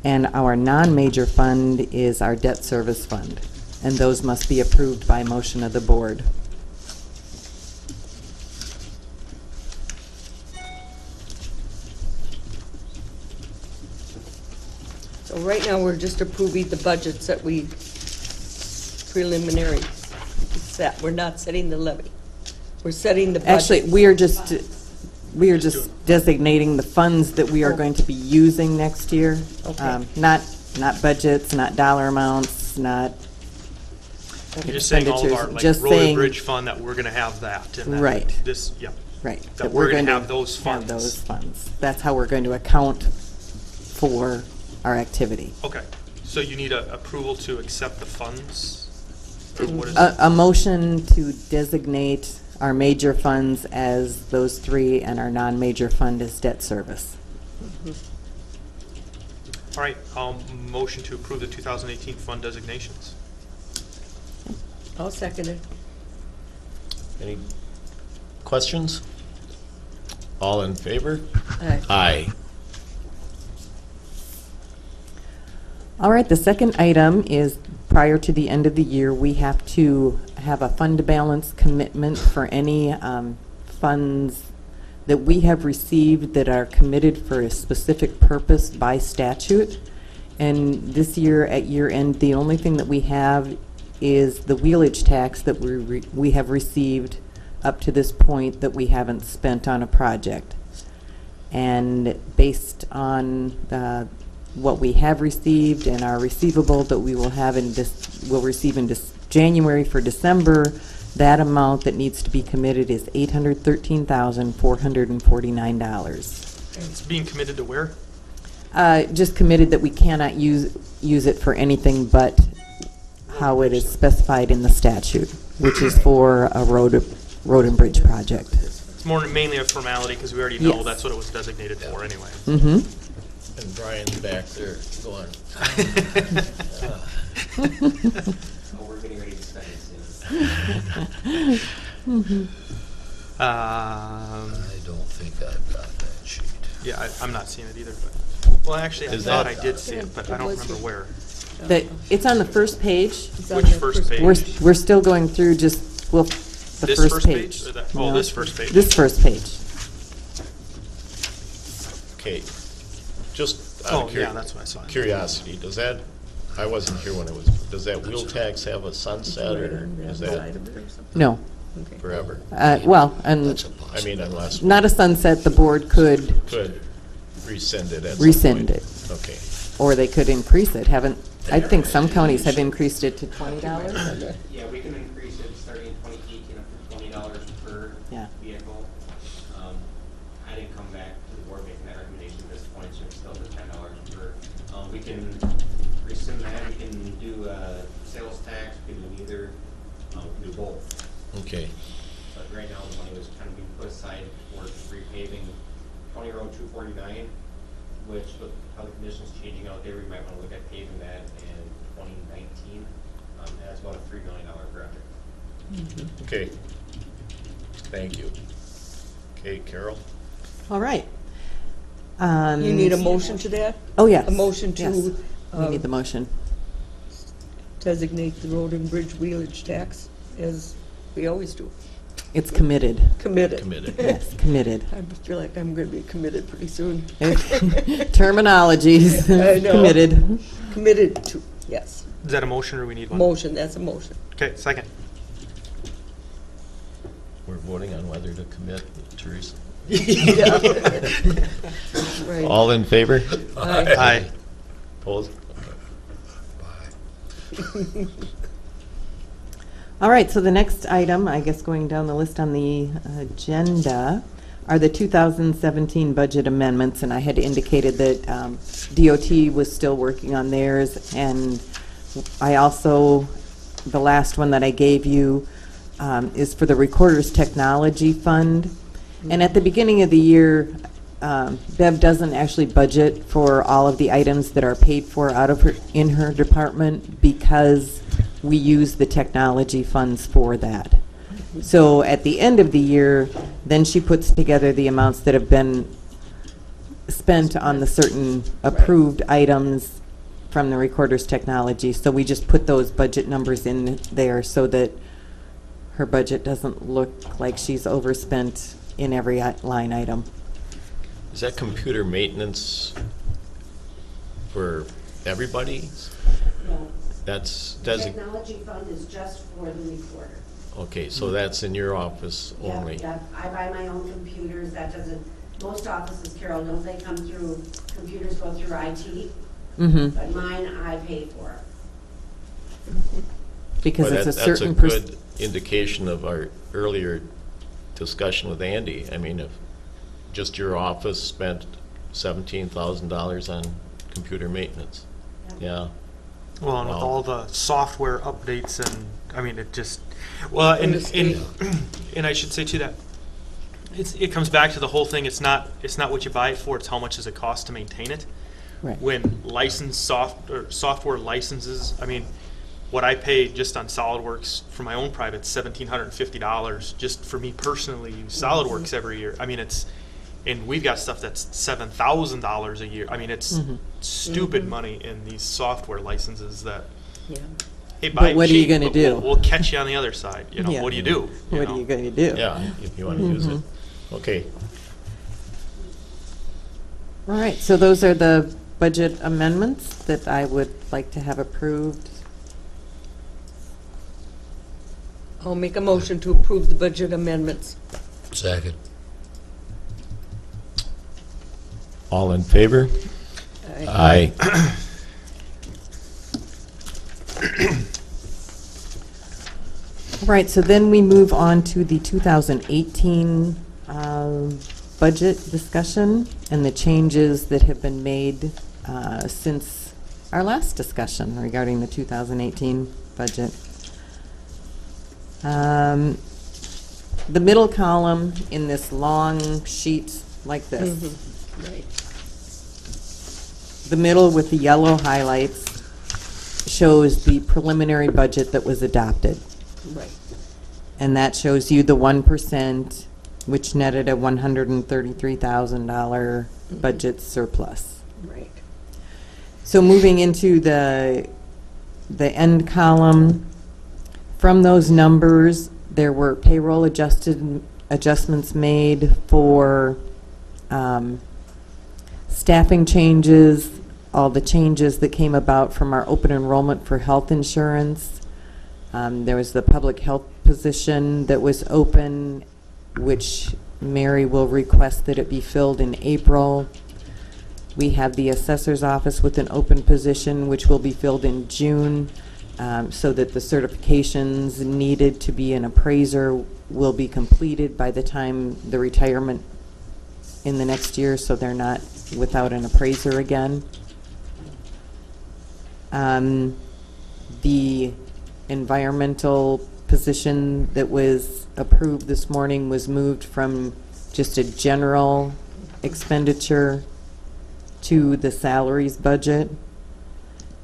and our non-major fund is our Debt Service Fund. And those must be approved by motion of the board. So right now, we're just approving the budgets that we preliminary set. We're not setting the levy. We're setting the budget. Actually, we are just designating the funds that we are going to be using next year. Okay. Not budgets, not dollar amounts, not You're just saying all of our, expenditures, like, just road and saying- bridge fund, that we're gonna have that, and that Right. this, yep. Right. That we're gonna have those funds. Have those funds. That's how we're going to account for our activity. Okay, so you need a approval to accept the funds? Or what is it? A motion to designate our major funds as those three and our non-major fund as debt service. All right, I'll motion to approve the 2018 fund designations. I'll second it. Any questions? All in favor? Aye. Aye. All right, the second item is prior to the end of the year, we have to have a fund balance commitment for any funds that we have received that are committed for a specific purpose by statute. And this year, at year end, the only thing that we have is the wheelage tax that we have received up to this point that we haven't spent on a project. And based on what we have received and our receivable that we will have will receive in January for December, that amount that needs to be committed is $813,449. It's being committed to where? Just committed that we cannot use it for anything but how it is specified in the statute, which is for a road and bridge project. It's more mainly a formality, because we already know Yes. that's what it was designated for anyway. Mm-hmm. And Brian's back there going, We're getting ready to spend it soon. I don't think I've got that sheet. Yeah, I'm not seeing it either, but, well, actually, I Is thought that- I did see it, but I don't remember where. It's on the first page. It's on Which the first page? We're still going through the This first page. Or that- oh, No, this first page. This first page. Okay. Just out Oh, of yeah, that's what I saw. curiosity, I wasn't here when it was, does that wheel tax have a sunset, or is that No. Okay. forever? Well, and That's a I possibility. mean, unless not a sunset, the board could could rescind it at some rescind point. it, Okay. or they could increase it. I think some counties have increased it to $20. Yeah, we can increase it starting in 2018 up to $20 per Yeah. vehicle. I didn't come back to the board making that recommendation at this point, so it's still the $10 per. We can rescind that, we can do sales tax, we can do either, we can do both. Okay. But right now, the money was kind of being put aside for repaving County Road 249, which with how the conditions changing out there, we might want to look at paving that in 2019. And that's about a $3 million project. Okay. Thank you. Okay, Carol? All right. You need a motion to that? Oh, yes. A motion Yes. to We need the motion. designate the road and bridge wheelage tax, as we always do. It's committed. Committed. Committed. Yes, committed. I feel like I'm going to be committed pretty soon. Terminologies. I know. Committed. Committed to, yes. Is that a motion, or we need one? Motion, that's a motion. Okay, second. We're voting on whether to commit, Teresa. Right. All in favor? Aye. Aye. Opposed? All right, so the next item, I guess going down the list on the agenda, are the 2017 budget amendments, and I had indicated that DOT was still working on theirs, and I also, the last one that I gave you is for the Recorder's Technology Fund. And at the beginning of the year, Bev doesn't actually budget for all of the items that are paid for out of in her department, because we use the technology funds for that. So at the end of the year, then she puts together the amounts that have been spent on the certain approved items from the recorder's technology. So we just put those budget numbers in there so that her budget doesn't look like she's overspent in every line item. Is that computer maintenance for everybody? No. That's, The technology fund is just for the recorder. okay, so that's in your office only? Yeah, I buy my own computers, that doesn't, most offices, Carol, don't they come through, computers go through IT? Mm-hmm. But mine, I pay for. Because But it's a that's certain good indication of our earlier discussion with Andy. I mean, if just your office spent $17,000 on computer maintenance. Yeah. Well, and with Wow. all the software updates and, I mean, it just, well, and I should say too that it comes back to the whole thing. It's not what you buy it for, it's how much does it cost to maintain it. Right. When licensed software licenses, I mean, what I pay just on SolidWorks for my own private, $1,750 just for me personally use SolidWorks every year. I mean, and we've got stuff that's $7,000 a year. I mean, it's stupid money in these software licenses that, Yeah. hey, buy But what are you cheap, gonna but do? We'll catch you on the other side. You know, Yeah. what do you do? What are you going to do? Yeah, if you want to use it. Okay. All right, so those are the budget amendments that I would like to have approved. I'll make a motion to approve the budget amendments. Second. All in favor? Aye. All right, so then we move on to the 2018 budget discussion and the changes that have been made since our last discussion regarding the 2018 budget. The middle column in this long sheet like this, Right. the middle with the yellow highlights shows the preliminary budget that was adopted. Right. And that shows you the 1%, which netted a $133,000 budget surplus. Right. So moving into the end column, from those numbers, there were payroll adjustments made for staffing changes, all the changes that came about from our open enrollment for health insurance. There was the public health position that was open, which Mary will request that it be filled in April. We have the assessor's office with an open position, which will be filled in June, so that the certifications needed to be an appraiser will be completed by the time the retirement in the next year, so they're not without an appraiser again. The environmental position that was approved this morning was moved from just a general expenditure to the salaries budget.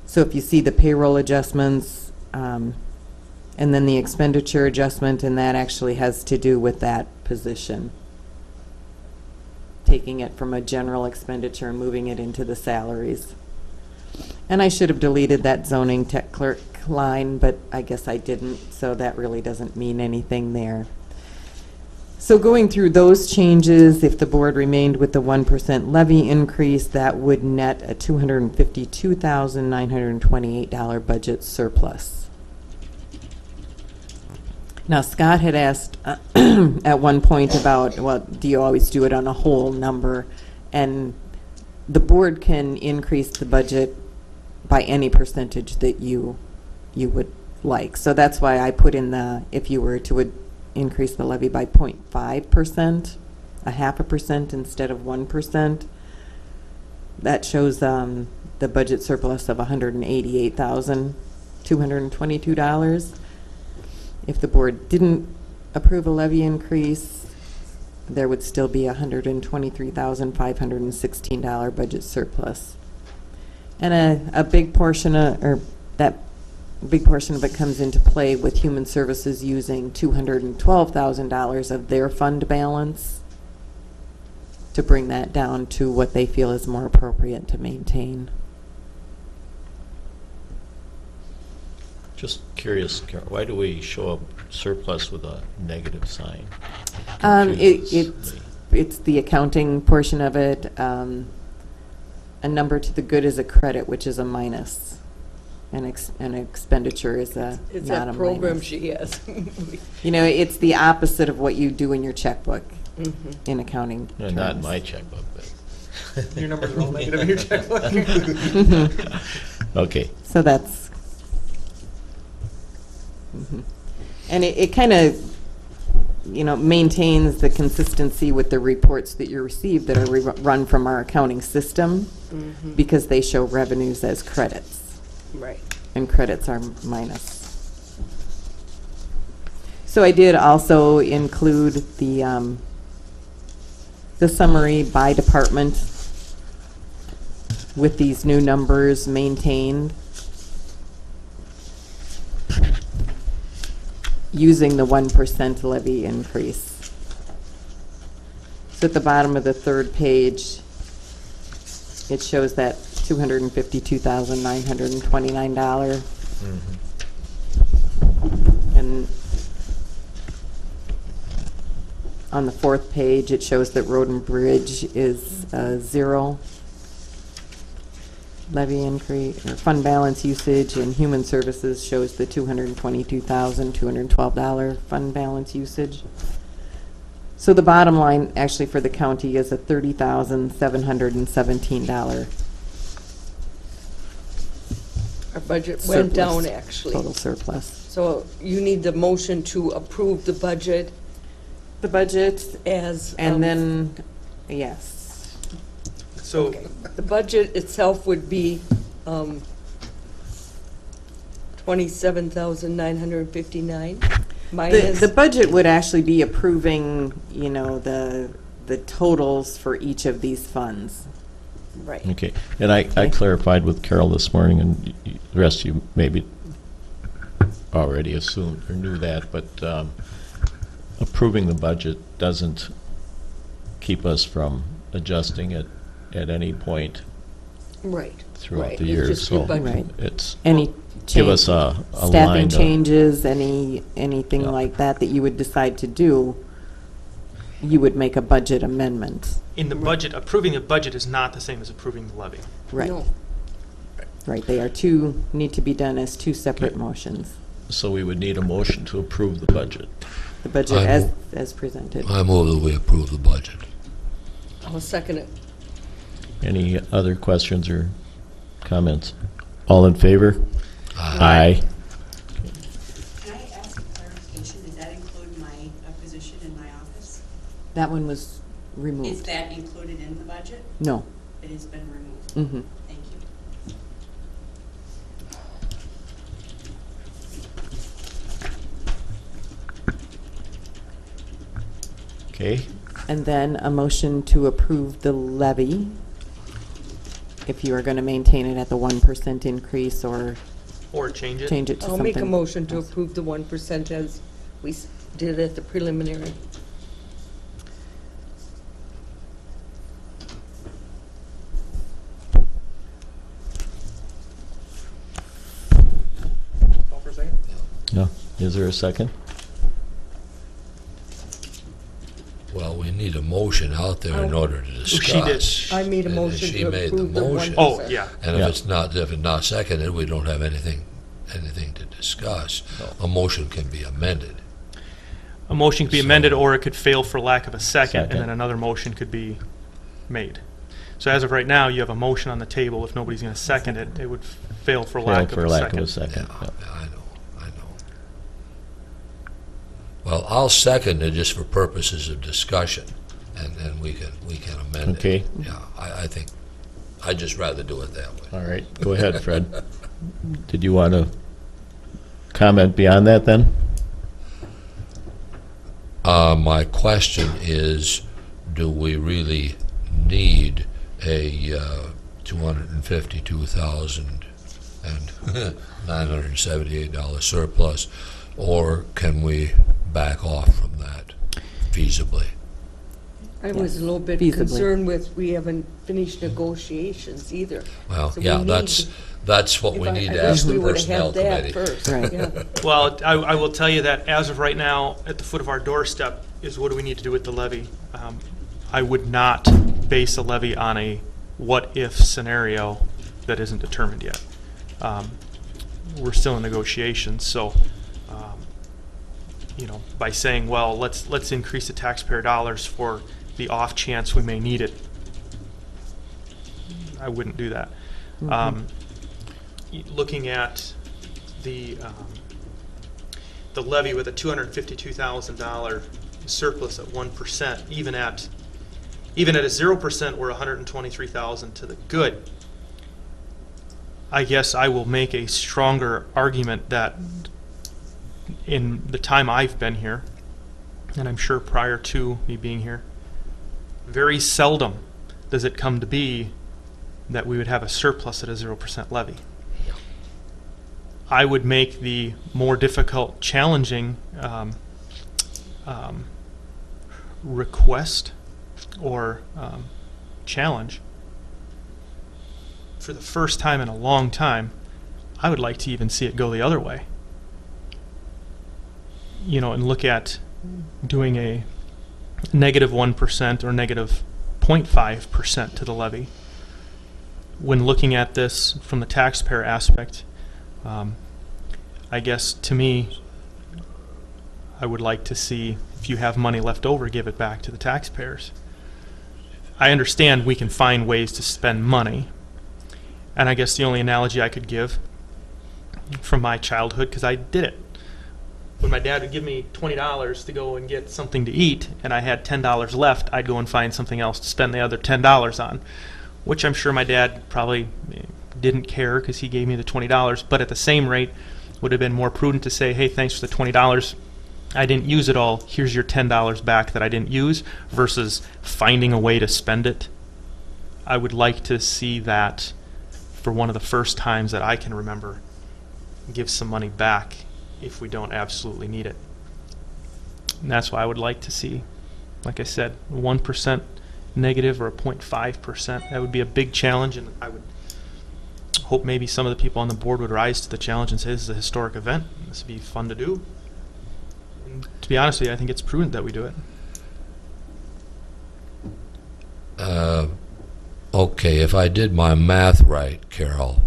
So if you see the payroll adjustments, and then the expenditure adjustment, and that actually has to do with that position. Taking it from a general expenditure and moving it into the salaries. And I should have deleted that zoning tech clerk line, but I guess I didn't, so that really doesn't mean anything there. So going through those changes, if the board remained with the 1% levy increase, that would net a $252,928 budget surplus. Now, Scott had asked at one point about, well, do you always do it on a whole number? And the board can increase the budget by any percentage that you would like. So that's why I put in the, if you were to increase the levy by 0.5%, a 0.5% instead of 1%, that shows the budget surplus of $188,222. If the board didn't approve a levy increase, there would still be a $123,516 budget surplus. And a big portion of, or that a big portion of it comes into play with Human Services using $212,000 of their fund balance to bring that down to what they feel is more appropriate to maintain. Just curious, Carol, why do we show a surplus with a negative sign? It's the accounting portion of it. A number to the good is a credit, which is a minus. An expenditure is It's not a that program minus. she has. You know, it's the opposite of what you do in your checkbook Mhm. in accounting terms. Not in my checkbook, but. Your numbers are all negative in your checkbook. Okay. So that's, and it kind of, you know, maintains the consistency with the reports that you receive that are run from our accounting system, Mhm. because they show revenues as credits, Right. and credits are minus. So I did also include the summary by department with these new numbers maintained, using the 1% levy increase. So at the bottom of the third page, it shows that $252,929. And on the fourth page, it shows that Road and Bridge is 0 levy increase, or fund balance usage, and Human Services shows the $222,212 fund balance usage. So the bottom line, actually, for the county is a $30,717 Our budget went down, surplus, actually. total surplus. So you need the motion to approve the budget The budget, as. and then, yes. So, The budget itself would be 27,959 minus. The budget would actually be approving, you know, the totals for each of these funds. Right. Okay, and I clarified with Carol this morning, and the rest of you maybe already assumed or knew that, but approving the budget doesn't keep us from adjusting it at any point Right. throughout Right. the It's year. just your So budget. Right. it's, Any give change- us a staffing line to- changes, anything Yeah. like that you would decide to do, you would make a budget amendment. in the budget, approving a budget is not the same as approving the levy. Right, No. right. They are need to be done as two separate motions. So we would need a motion to approve the budget. The budget I as presented. I move that we approve the budget. I'll second it. Any other questions or comments? All in favor? Aye. Can I ask a clarification? Does that include my position in my office? That one was Is removed. that included in the budget? No. It has been removed. Mhm. Thank you. Okay, And then a motion to approve the levy, if you are going to maintain it at the 1% increase or Or change it. change it to I'll something. make a motion to else. approve the 1% as we did at the preliminary. Call for a second. yeah, is there a second? Well, we need a motion out there in order to discuss. She did. I made a And motion she to made the approve the motion. 1%. Oh, yeah. And Yeah. if it's not seconded, we don't have anything to discuss. A motion can be amended. A motion could be So- amended, or it could fail for lack of a second, and Second. then another motion could be made. So as of right now, you have a motion on the table. If nobody's going to second it, it would fail for lack of a second. Yeah, second. yeah. I know. Well, I'll second it just for purposes of discussion, and then we can amend it. Okay. Yeah, I think, I'd just rather do it that way. All right, go ahead, Fred. Did you want to comment beyond that then? My question is, do we really need a $252,000 and $978 surplus, or can we back off from that feasibly? I was a little bit Feasibly. concerned with, we haven't finished negotiations either. Well, So we yeah, need- that's what we I- need I to ask wish the we would've Personnel had that Committee. first, Right. yeah. Well, I will tell you that as of right now, at the foot of our doorstep, is what do we need to do with the levy? I would not base a levy on a what-if scenario that isn't determined yet. We're still in negotiations, so, you know, by saying, well, let's increase the taxpayer dollars for the off chance we may need it, I wouldn't do that. Looking at the levy with a $252,000 surplus at 1%, even at a 0%, we're $123,000 to the good. I guess I will make a stronger argument that in the time I've been here, and I'm sure prior to me being here, very seldom does it come to be that we would have a surplus at a 0% levy. I would make the more difficult, challenging request or challenge. For the first time in a long time, I would like to even see it go the other way. You know, and look at doing a negative 1% or negative 0.5% to the levy. When looking at this from the taxpayer aspect, I guess to me, I would like to see, if you have money left over, give it back to the taxpayers. I understand we can find ways to spend money, and I guess the only analogy I could give from my childhood, because I did it. When my dad would give me $20 to go and get something to eat, and I had $10 left, I'd go and find something else to spend the other $10 on, which I'm sure my dad probably didn't care because he gave me the $20, but at the same rate would have been more prudent to say, hey, thanks for the $20. I didn't use it all. Here's your $10 back that I didn't use, versus finding a way to spend it. I would like to see that for one of the first times that I can remember, give some money back if we don't absolutely need it. And that's why I would like to see, like I said, 1% negative or a 0.5%. That would be a big challenge, and I would hope maybe some of the people on the board would rise to the challenge and say this is a historic event. This would be fun to do. And to be honest with you, I think it's prudent that we do it. Okay, if I did my math right, Carol,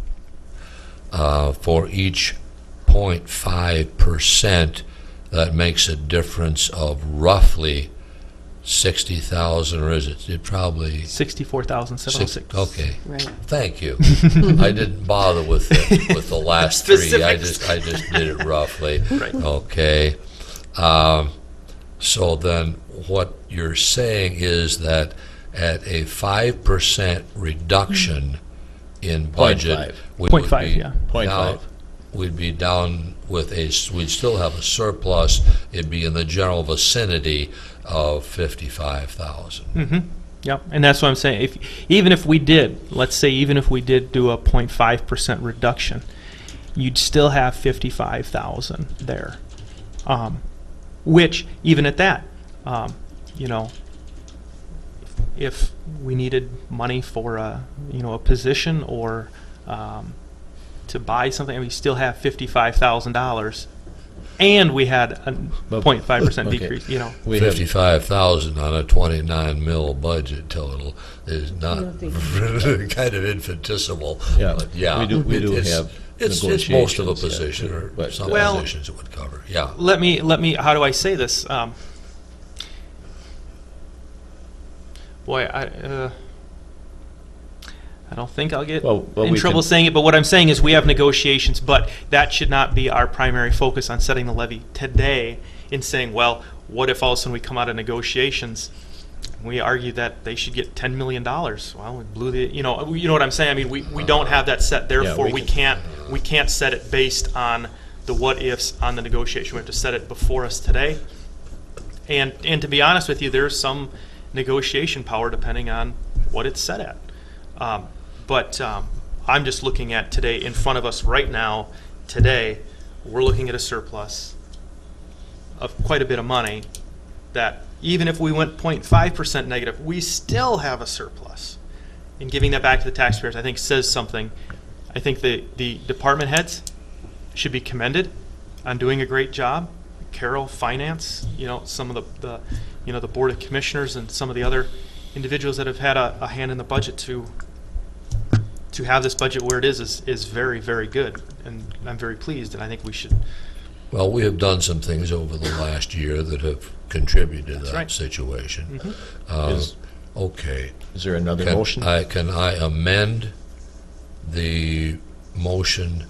for each 0.5%, that makes a difference of roughly 60,000, or is it? It probably 64,706. Okay, Right. thank you. I didn't bother with the last three. I just did it roughly. Right. Okay. So then, what you're saying is that at a 5% reduction in budget, we would 0.5, be yeah. 0.5. down. We'd be down with we'd still have a surplus. It'd be in the general vicinity of 55,000. Mm-hmm. Yep, and that's what I'm saying. Even if we did do a 0.5% reduction, you'd still have 55,000 there. Which, even at that, you know, if we needed money for a position or to buy something, we still have $55,000, and we had a 0.5% Okay. decrease. You know, We have 55,000 on a 29 mil budget total is not Nothing. kind of infinitesimal. Yeah, But yeah, we do it's- have it's most of a negotiations, yeah, position, too, or but, some Well- positions it would cover. Yeah. let me. How do I say this? Boy, I don't think I'll get Well, in we trouble can- saying it, but what I'm saying is we have negotiations, but that should not be our primary focus on setting the levy today in saying, well, what if all of a sudden we come out of negotiations, we argue that they should get $10 million. Well, we blew the, you know what I'm saying? I mean, we don't have that set, therefore we we can't set it based on the what ifs on the negotiation. We have to set it before us today. And to be honest with you, there's some negotiation power depending on what it's set at. But I'm just looking at today, in front of us right now, today, we're looking at a surplus of quite a bit of money that even if we went 0.5% negative, we still have a surplus. And giving that back to the taxpayers, I think, says something. I think the department heads should be commended on doing a great job. Carol, finance, some of the Board of Commissioners and some of the other individuals that have had a hand in the budget to have this budget where it is very, very good. And I'm very pleased, and I think we should. Well, we have done some things over the last year that have contributed to That's that right. situation. Is- Okay. Is there another Can motion? can I amend the motion?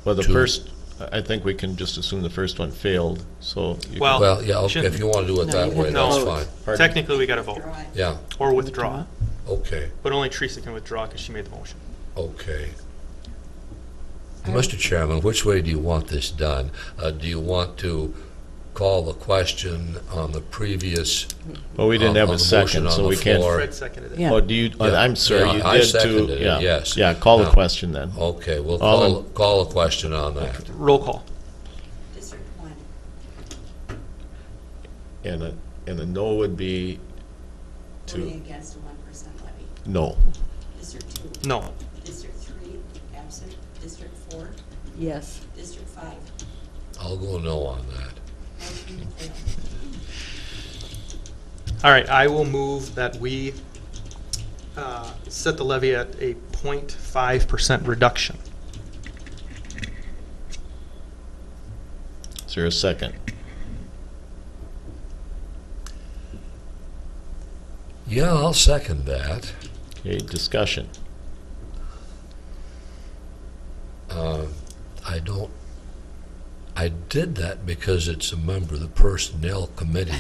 Well, the to- first, I think we can just assume the first one failed, so. you Well, Well, yeah, okay, shouldn't- if you want to do it No, that you way, have that's to fine. Pardon? Technically, we got to vote Yeah, or withdraw, okay, but only Teresa can withdraw because she made the motion. okay. Mr. Chairman, which way do you want this done? Do you want to call the question on the previous? Well, we didn't have on a the second, motion so on we the can't. floor? Fred seconded it. Yeah. Oh, do you, Yeah. I'm sorry, Yeah, you I did seconded too. it, Yeah. yes. Yeah, call the Now- question then. Okay, we'll All call a question on that. Roll call. District 1, And a no would be voting to, against a 1% levy. no. District 2, No. District 3, absent. District 4, Yes. District 5. I'll go no on that. Motion failed. All right, I will move that we set the levy at a 0.5% reduction. Is there a second? Yeah, I'll second that. Okay, discussion. I did that because it's a member of the Personnel Committee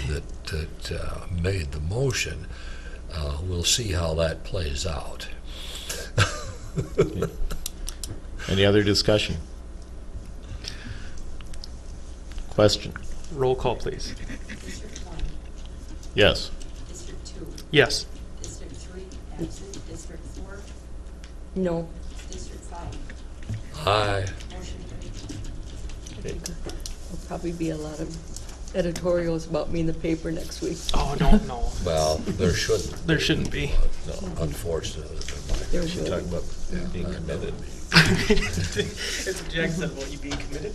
that made the motion. We'll see how that plays out. Any other discussion? Question? Roll call, please. District 1, Yes. District 2, Yes. District 3, absent. District 4, No. District 5. Aye. Motion carried. There'll probably be a lot of editorials about me in the paper next week. Oh, no. Well, there shouldn't. There shouldn't be. No, unfortunately. There You're will talking be. about being committed. It's Jack said about you being committed.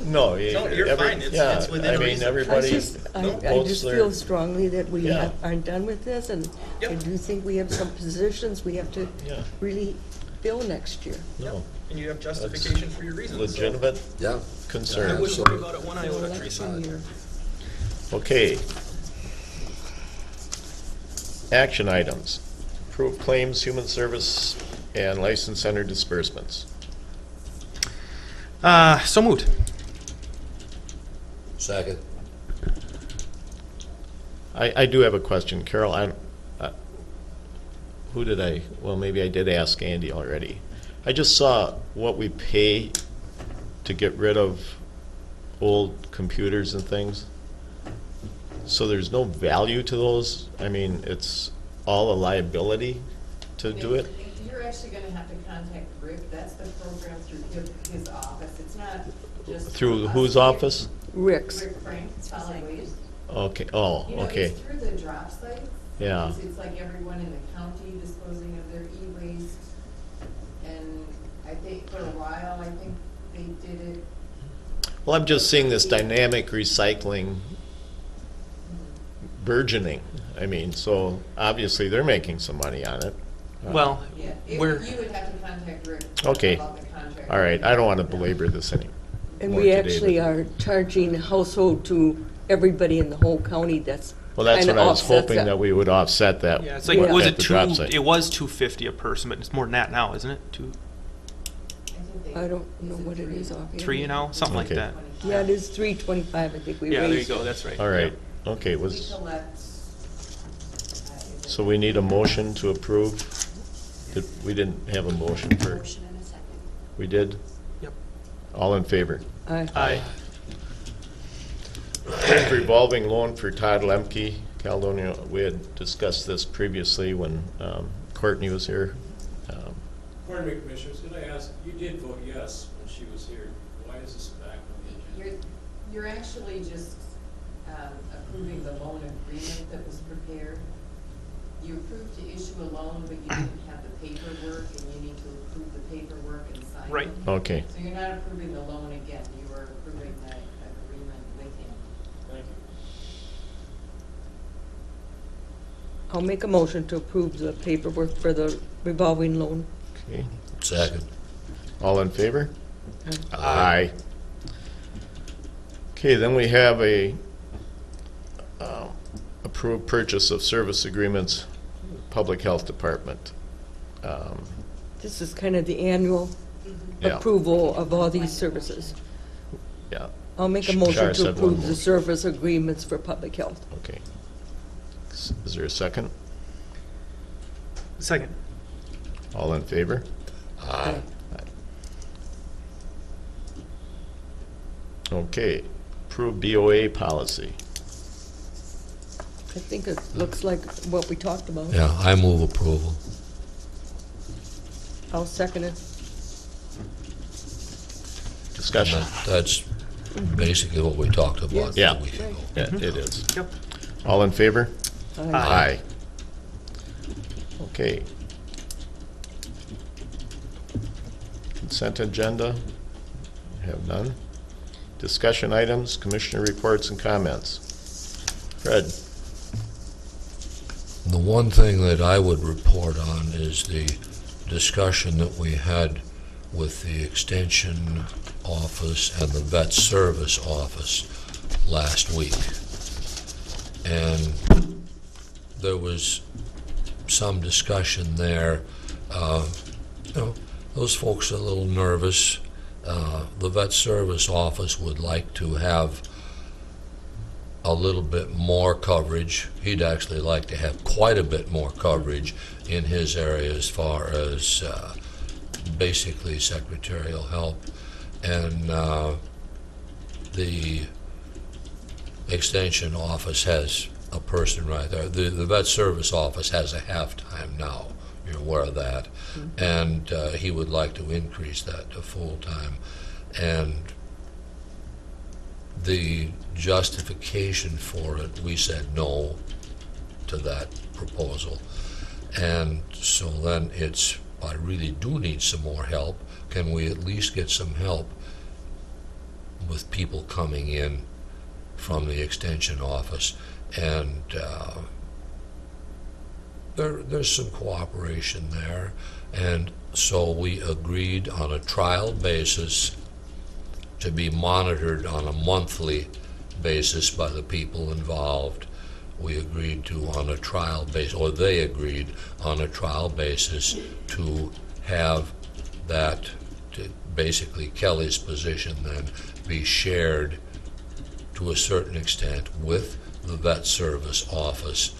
No, you're fine. It's within I mean, reason. everybody I votes just their. feel strongly that we Yeah. aren't done with this, and I Yep. do think we have some positions we have to Yeah. really fill next year. No, And you have justification for your reasons. legitimate Yeah. I concerns. wouldn't worry about it one iota, Election Teresa. year. Okay. Action items. Approve claims, human service, and license center disbursements. So moved. Second. I do have a question, Carol. Who did I, well, maybe I did ask Andy already. I just saw what we pay to get rid of old computers and things. So there's no value to those? I mean, it's all a liability to do it? You're actually gonna have to contact Rick, that's the program through his office, it's not just. Through us. whose office? Rick's. Rick Frank, solid waste. Okay, oh, You know, okay, it's through the drop sites. Yeah. It's like everyone in the county disposing of their e-waste. And I think for a while, I think they did it. well, I'm just seeing this dynamic recycling burgeoning. I mean, so obviously they're making some money on it. Well, Yeah, we're, you would have to contact Rick. Okay. About the contract. All right, I don't want to belabor this any And more we today, actually but- are charging household to everybody in the whole county. That's Well, that's kinda what I was offsets hoping that. that we would offset that. yeah, it's like, Yeah. was at it the drop two, site. it was $250 a person, but it's more than that now, isn't it? I think they- I don't know what it is offhand. 3 now, something like Okay. that. Yeah, it is $325, I think we Yeah, there you raised go, it. that's right. All right, okay, We was, collect. so we need a motion to approve? We didn't have a motion for, Motion and a second. we did? Yep. All in favor? Aye. Approve revolving loan for Todd Lemke, Caledonia. We had discussed this previously when Courtney was here. Pardon me, Commissioners, could I ask, you did vote yes when she was here. Why is this back on the agenda? You're actually just approving the loan agreement that was prepared. You approved to issue a loan, but you didn't have the paperwork, and you need to approve the paperwork and sign it. Right. Okay. So you're not approving the loan again, you are approving that agreement with him. Thank you. I'll make a motion to approve the paperwork for the revolving loan. Okay. Second. All in favor? Aye. Aye. Okay, then we have a approved purchase of service agreements, Public Health Department. This is kind of the annual Yeah. approval of all these services. Yeah, I'll make a Shar motion to said one approve the motion. service agreements for public health. okay. Is there a second? Second. All in favor? Aye. Okay, approved BOA policy. I think it looks like what we talked about. Yeah, I move approval. I'll second it. Discussion. That's basically what we talked about Yeah. a week ago. Yeah, it is. Yep. All in favor? Aye. Aye. Okay. Consent agenda, have none. Discussion items, commissioner reports and comments. Fred? The one thing that I would report on is the discussion that we had with the Extension Office and the Vet Service Office last week. And there was some discussion there. Those folks are a little nervous. The Vet Service Office would like to have a little bit more coverage. He'd actually like to have quite a bit more coverage in his area as far as basically secretarial help. And the Extension Office has a person right there. The Vet Service Office has a half-time now. You're aware of that. Mm-hmm. And he would like to increase that to full-time. And the justification for it, we said no to that proposal. And so then it's, I really do need some more help. Can we at least get some help with people coming in from the Extension Office? And there's some cooperation there. And so we agreed on a trial basis to be monitored on a monthly basis by the people involved. We agreed to on a trial basis, or they agreed on a trial basis to have that, to basically Kelly's position then, be shared to a certain extent with the Vet Service Office.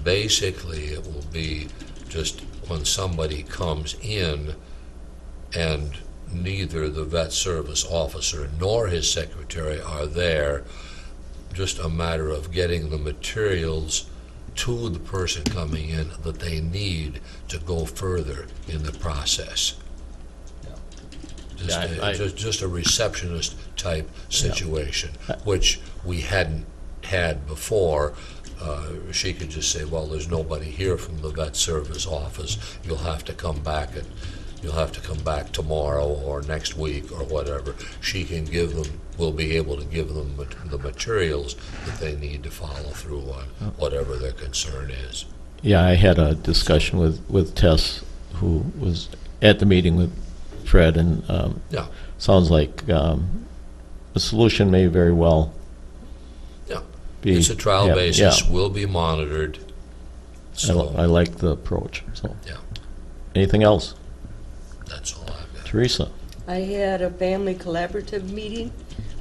Basically, it will be just when somebody comes in and neither the vet service officer nor his secretary are there, just a matter of getting the materials to the person coming in that they need to go further in the process. Just a receptionist type situation, which we hadn't had before. She could just say, well, there's nobody here from the vet service office. You'll have to come back tomorrow or next week or whatever. She can give them, will be able to give them the materials that they need to follow through on whatever their concern is. Yeah, I had a discussion with Tess, who was at the meeting with Fred, and sounds like a solution may very well be. It's a trial basis, will be monitored. So I like the approach. So, yeah. Anything else? That's all I've got. Teresa? I had a family collaborative meeting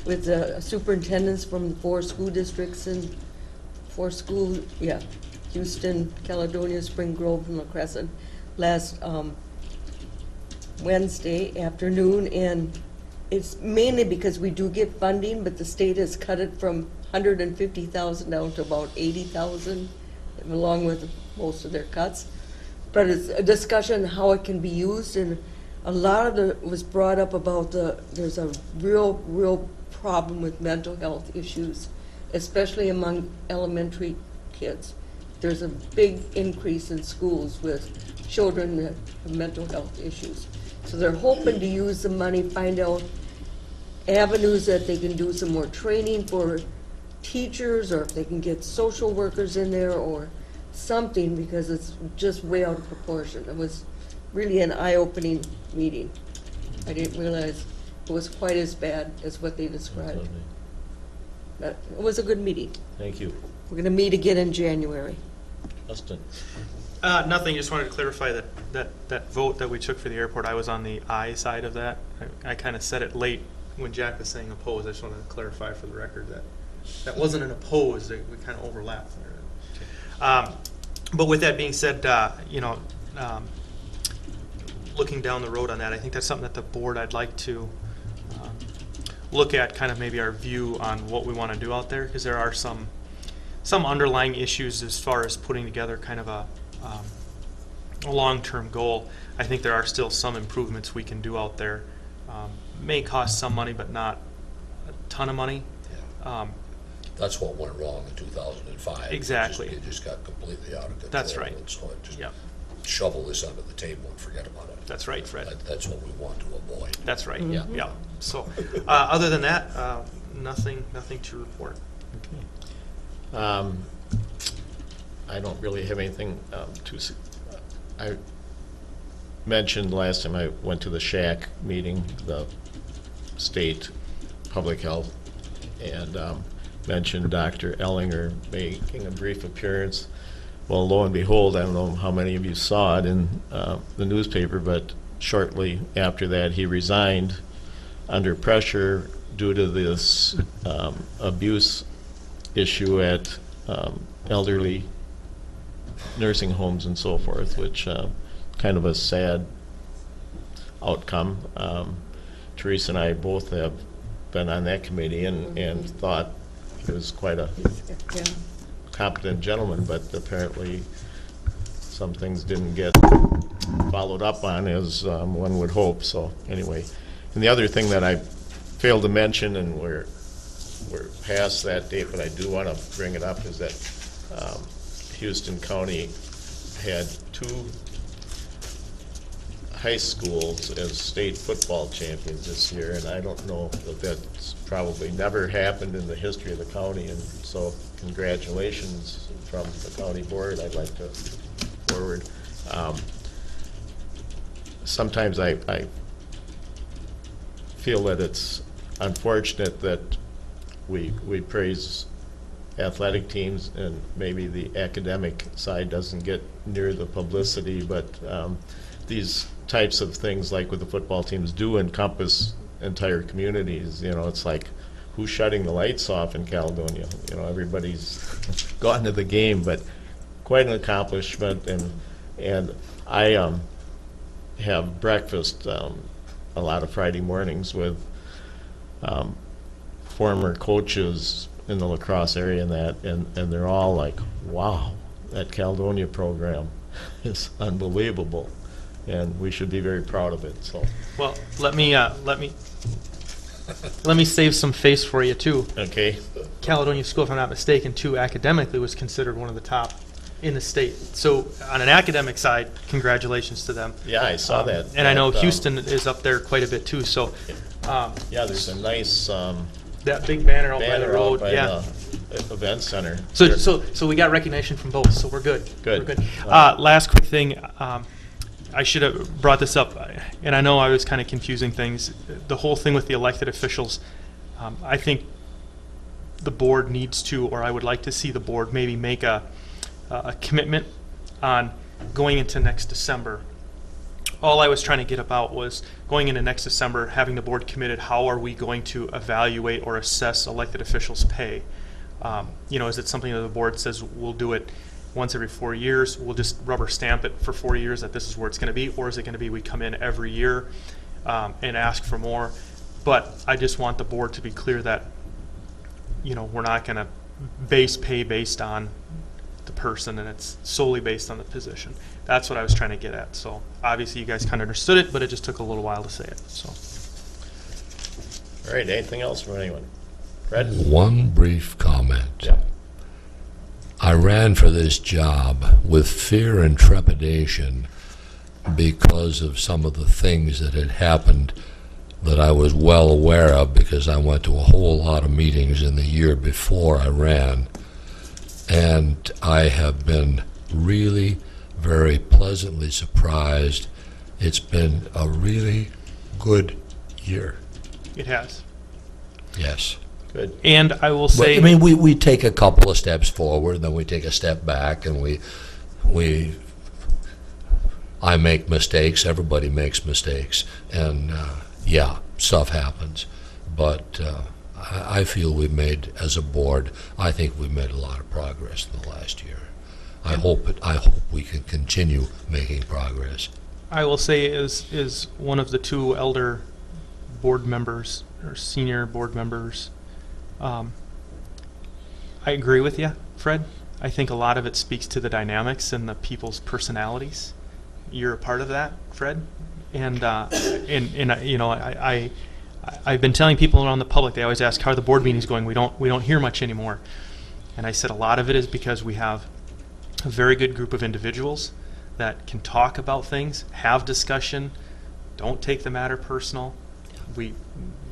with the superintendents from the 4 school districts and Houston, Caledonia, Spring Grove, and La Crescent last Wednesday afternoon, and it's mainly because we do get funding, but the state has cut it from $150,000 down to about $80,000, along with most of their cuts. but it's a discussion how it can be used, and a lot of it was brought up about there's a real problem with mental health issues, especially among elementary kids. There's a big increase in schools with children that have mental health issues. So they're hoping to use the money, find out avenues that they can do some more training for teachers, or if they can get social workers in there or something, because it's just way out of proportion. It was really an eye-opening meeting. I didn't realize it was quite as bad as what they described. But it was a good meeting. Thank you. We're going to meet again in January. Justin? Nothing, just wanted to clarify that vote that we took for the airport, I was on the aye side of that. I kind of said it late when Jack was saying opposed. I just wanted to clarify for the record that wasn't an opposed, we kind of overlapped there. But with that being said, looking down the road on that, I think that's something that the board, I'd like to look at, kind of maybe our view on what we want to do out there, because there are some underlying issues as far as putting together kind of a long-term goal. I think there are still some improvements we can do out there. May cost some money, but not a ton of money. That's what went wrong in 2005. Exactly. It just got completely out of control. That's right. And so it just Yep. shovel this under the table and forget about it. That's right, Fred. That's what we want to avoid. That's right. Yeah. Yeah. So, other than that, nothing to report. I don't really have anything I mentioned last time I went to the SHAC meeting, the state public health, and mentioned Dr. Ellinger making a brief appearance. Well, lo and behold, I don't know how many of you saw it in the newspaper, but shortly after that he resigned under pressure due to this abuse issue at elderly nursing homes and so forth, which kind of a sad outcome. Teresa and I both have been on that committee and thought he was quite a competent gentleman, but apparently some things didn't get followed up on as one would hope. So anyway, and the other thing that I failed to mention, and we're past that date, but I do want to bring it up, is that Houston County had 2 high schools as state football champions this year, and I don't know if that's probably never happened in the history of the county, and so congratulations from the county board. I'd like to forward. Sometimes I feel that it's unfortunate that we praise athletic teams and maybe the academic side doesn't get near the publicity, but these types of things, like with the football teams, do encompass entire communities. You know, it's like, who's shutting the lights off in Caledonia? You know, everybody's gone to the game, but quite an accomplishment. And I have breakfast a lot of Friday mornings with former coaches in the lacrosse area and they're all like, wow, that Caledonia program is unbelievable, and we should be very proud of it. So, well, let me save some face for you too. Okay. Caledonia School, if I'm not mistaken, too, academically was considered one of the top in the state. So on an academic side, congratulations to them. Yeah, I saw that. And I know Houston is up there quite a bit too. So yeah, there's a nice that big banner out by the road. The event center. So we got recognition from both. So we're good. Good. We're good. Last quick thing. I should have brought this up, and I know I was kind of confusing things. The whole thing with the elected officials, I think the board needs to, or I would like to see the board maybe make a commitment on going into next December. All I was trying to get about was going into next December, having the board committed, how are we going to evaluate or assess elected officials' pay? Is it something that the board says we'll do it once every 4 years, we'll just rubber stamp it for 4 years that this is where it's going to be, or is it going to be we come in every year and ask for more? But I just want the board to be clear that we're not going to base pay based on the person, and it's solely based on the position. That's what I was trying to get at. So obviously you guys kind of understood it, but it just took a little while to say it. So. All right, anything else from anyone? Fred? One brief comment. Yeah. I ran for this job with fear and trepidation because of some of the things that had happened that I was well aware of, because I went to a whole lot of meetings in the year before I ran. And I have been really very pleasantly surprised. It's been a really good year. It has. Yes. Good. And I will say, I mean, we take a couple of steps forward, and then we take a step back, and I make mistakes. Everybody makes mistakes, and yeah, stuff happens. But I feel we've made, as a board, I think we've made a lot of progress in the last year. I hope we can continue making progress. I will say, is one of the two elder board members or senior board members. I agree with you, Fred. I think a lot of it speaks to the dynamics and the people's personalities. You're a part of that, Fred, and you know, I've been telling people around the public. They always ask, "How are the board meetings going?" We don't hear much anymore, and I said a lot of it is because we have a very good group of individuals that can talk about things, have discussion, don't take the matter personal.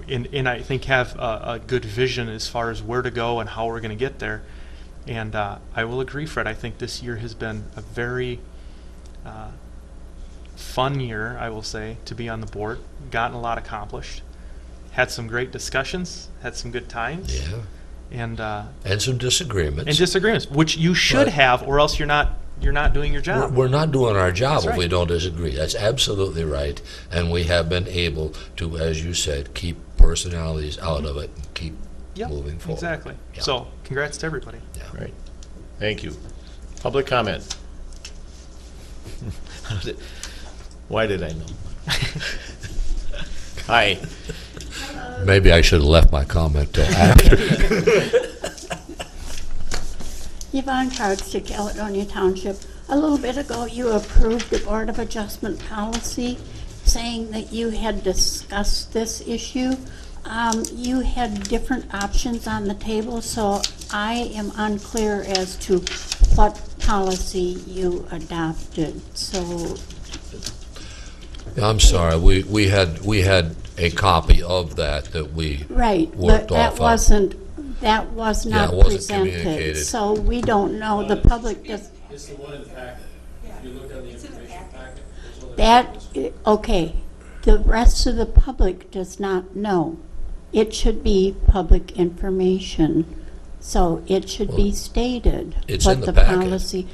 And I think have a good vision as far as where to go and how we're going to get there. And I will agree, Fred. I think this year has been a very fun year, I will say, to be on the board. Gotten a lot accomplished. Had some great discussions. Had some good times. Yeah. And some disagreements. And disagreements, which you should have, or else you're not doing your job. We're not doing our job That's if right. we don't disagree. That's absolutely right. And we have been able to, as you said, keep personalities out of it and keep moving forward. Exactly. Yeah. So, congrats to everybody. Yeah. Right. Thank you. Public comment. Why did I know? Hi. Maybe I should have left my comment till after. Yvonne Cardstick, Caledonia Township. A little bit ago, you approved the Board of Adjustment policy, saying that you had discussed this issue. You had different options on the table, so I am unclear as to what policy you adopted. So, I'm sorry. We had a copy of that we right, worked but off of. that was not it wasn't presented. communicated. So we don't know. The public does. It's the one in the packet. If you look on the information packet, there's all That, okay, the rest of the public does not know. It should be public information, so it should be stated. It's what in the packet. Policy.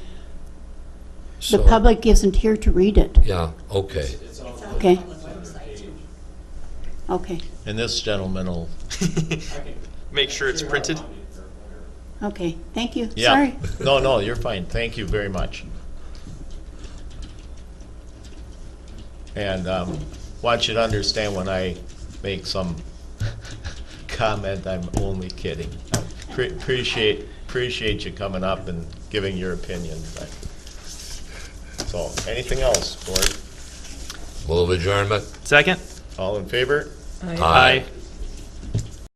So- The public isn't here to read it. Yeah, okay. Okay. Okay, And this gentleman will, Make sure it's printed. okay, thank you, yeah. sorry. No, you're fine. Thank you very much. And want you to understand, when I make some comment, I'm only kidding. Appreciate you coming up and giving your opinion. So, anything else, board? Move adjournment. Second. All in favor? Aye. Aye.